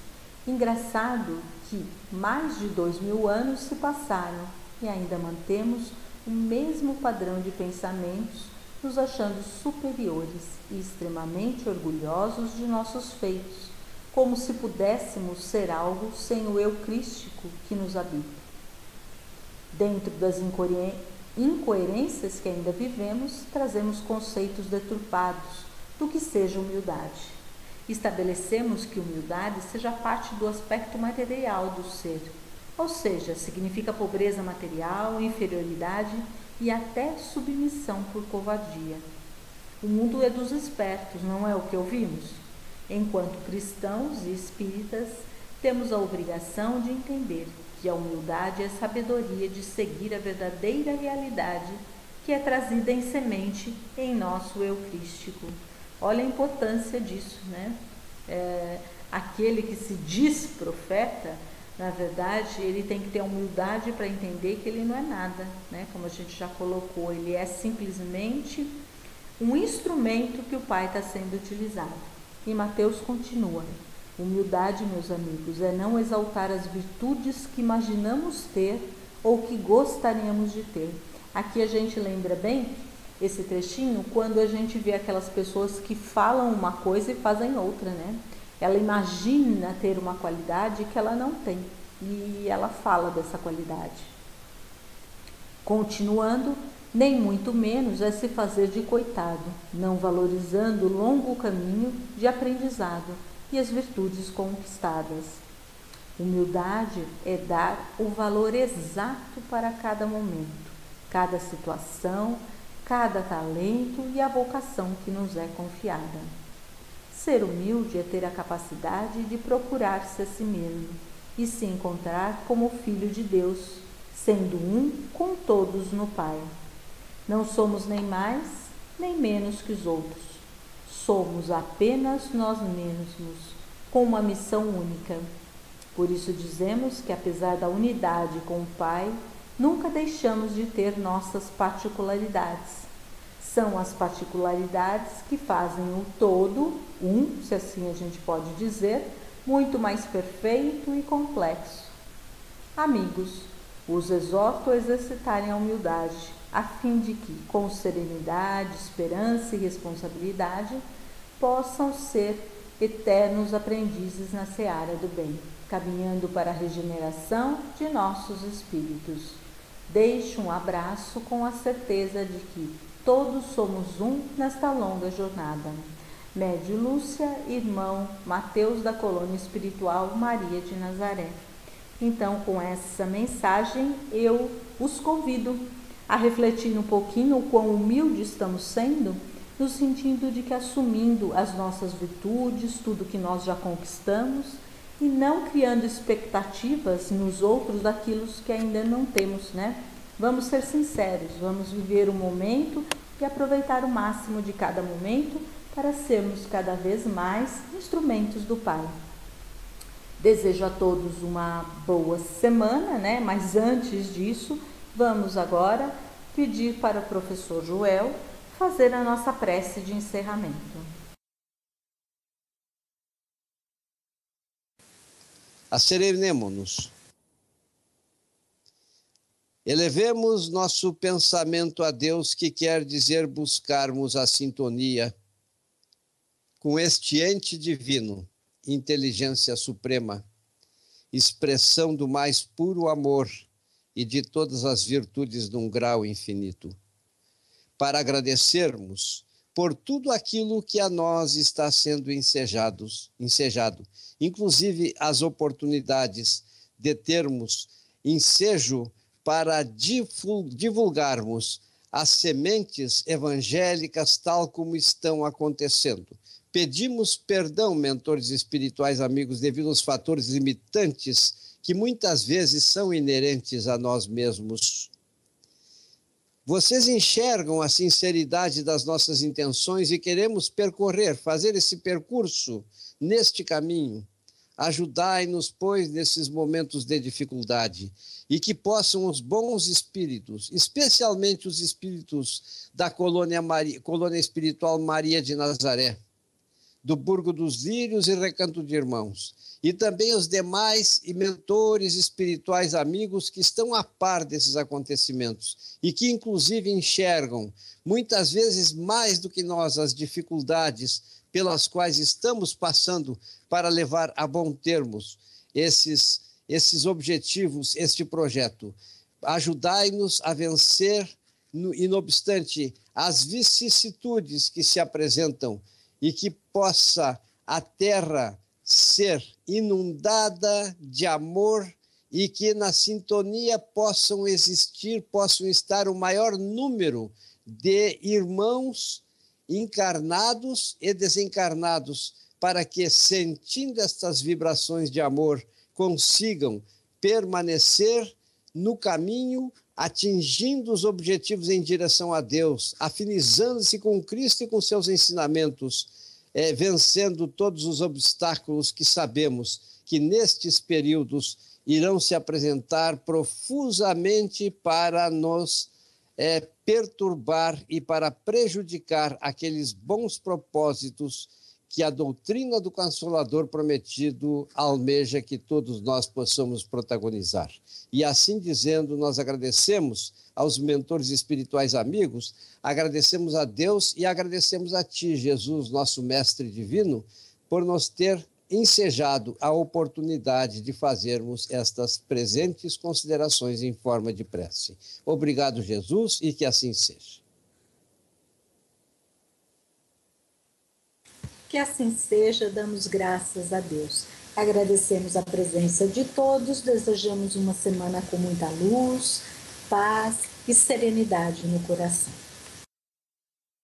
engraçado que mais de 2000 anos se passaram e ainda mantemos o mesmo padrão de pensamentos, nos achando superiores e extremamente orgulhosos de nossos feitos, como se pudéssemos ser algo sem o eu crístico que nos habita. Dentro das incoerências que ainda vivemos, trazemos conceitos deturpados do que seja humildade. Estabelecemos que humildade seja parte do aspecto material do ser, ou seja, significa pobreza material, inferioridade e até submissão por covardia. O mundo é dos espertos, não é o que ouvimos? Enquanto cristãos e espíritas, temos a obrigação de entender que a humildade é a sabedoria de seguir a verdadeira realidade que é trazida em semente em nosso eu crístico. Olha a importância disso, né? Aquele que se diz profeta, na verdade, ele tem que ter humildade para entender que ele não é nada, né? Como a gente já colocou, ele é simplesmente um instrumento que o Pai está sendo utilizado. E Mateus continua: humildade, meus amigos, é não exaltar as virtudes que imaginamos ter ou que gostaríamos de ter. Aqui a gente lembra bem esse trechinho quando a gente vê aquelas pessoas que falam uma coisa e fazem outra, né? Ela imagina ter uma qualidade que ela não tem e ela fala dessa qualidade. Continuando, nem muito menos é se fazer de coitado, não valorizando o longo caminho de aprendizado e as virtudes conquistadas. Humildade é dar o valor exato para cada momento, cada situação, cada talento e a vocação que nos é confiada. Ser humilde é ter a capacidade de procurar-se a si mesmo e se encontrar como filho de Deus, sendo um com todos no Pai. Não somos nem mais nem menos que os outros. Somos apenas nós mesmos, com uma missão única. Por isso dizemos que, apesar da unidade com o Pai, nunca deixamos de ter nossas particularidades. São as particularidades que fazem o todo, se assim a gente pode dizer, muito mais perfeito e complexo. Amigos, os exorto a exercitarem a humildade, a fim de que, com serenidade, esperança e responsabilidade, possam ser eternos aprendizes na seara do bem, caminhando para a regeneração de nossos espíritos. Deixo um abraço com a certeza de que todos somos um nesta longa jornada. Médio Lúcia, irmão Mateus da Colônia Espiritual Maria de Nazaré. Então, com essa mensagem, eu os convido a refletir um pouquinho o quão humildes estamos sendo, no sentido de que assumindo as nossas virtudes, tudo que nós já conquistamos, e não criando expectativas nos outros daquilo que ainda não temos, né? Vamos ser sinceros, vamos viver o momento e aproveitar o máximo de cada momento para sermos cada vez mais instrumentos do Pai. Desejo a todos uma boa semana, né? Mas antes disso, vamos agora pedir para o professor Joel fazer a nossa prece de encerramento. Asserenemo-nos. Elevemos nosso pensamento a Deus, que quer dizer buscarmos a sintonia com este ente divino, inteligência suprema, expressão do mais puro amor e de todas as virtudes num grau infinito, para agradecermos por tudo aquilo que a nós está sendo ensejado, inclusive as oportunidades de termos ensejo para divulgarmos as sementes evangélicas tal como estão acontecendo. Pedimos perdão, mentores espirituais amigos, devido aos fatores limitantes que muitas vezes são inerentes a nós mesmos. Vocês enxergam a sinceridade das nossas intenções e queremos fazer esse percurso neste caminho. Ajudai-nos, pois, nesses momentos de dificuldade, e que possam os bons espíritos, especialmente os espíritos da colônia espiritual Maria de Nazaré, do Burgo dos Lírios e Recanto de Irmãos, e também os demais e mentores espirituais amigos que estão a par desses acontecimentos e que inclusive enxergam, muitas vezes mais do que nós, as dificuldades pelas quais estamos passando para levar a bom termos esses objetivos, este projeto. Ajudai-nos a vencer, e não obstante as vicissitudes que se apresentam, e que possa a terra ser inundada de amor e que na sintonia possam estar o maior número de irmãos encarnados e desencarnados, para que, sentindo estas vibrações de amor, consigam permanecer no caminho, atingindo os objetivos em direção a Deus, afinizando-se com Cristo e com seus ensinamentos, vencendo todos os obstáculos que sabemos que nestes períodos irão se apresentar profusamente para nos perturbar e para prejudicar aqueles bons propósitos que a doutrina do Consolador prometido almeja que todos nós possamos protagonizar. E assim dizendo, nós agradecemos aos mentores espirituais amigos, agradecemos a Deus e agradecemos a Ti, Jesus, nosso Mestre Divino, por nos ter ensejado a oportunidade de fazermos estas presentes considerações em forma de prece. Obrigado, Jesus, e que assim seja. Que assim seja, damos graças a Deus. Agradecemos a presença de todos, desejamos uma semana com muita luz, paz e serenidade no coração.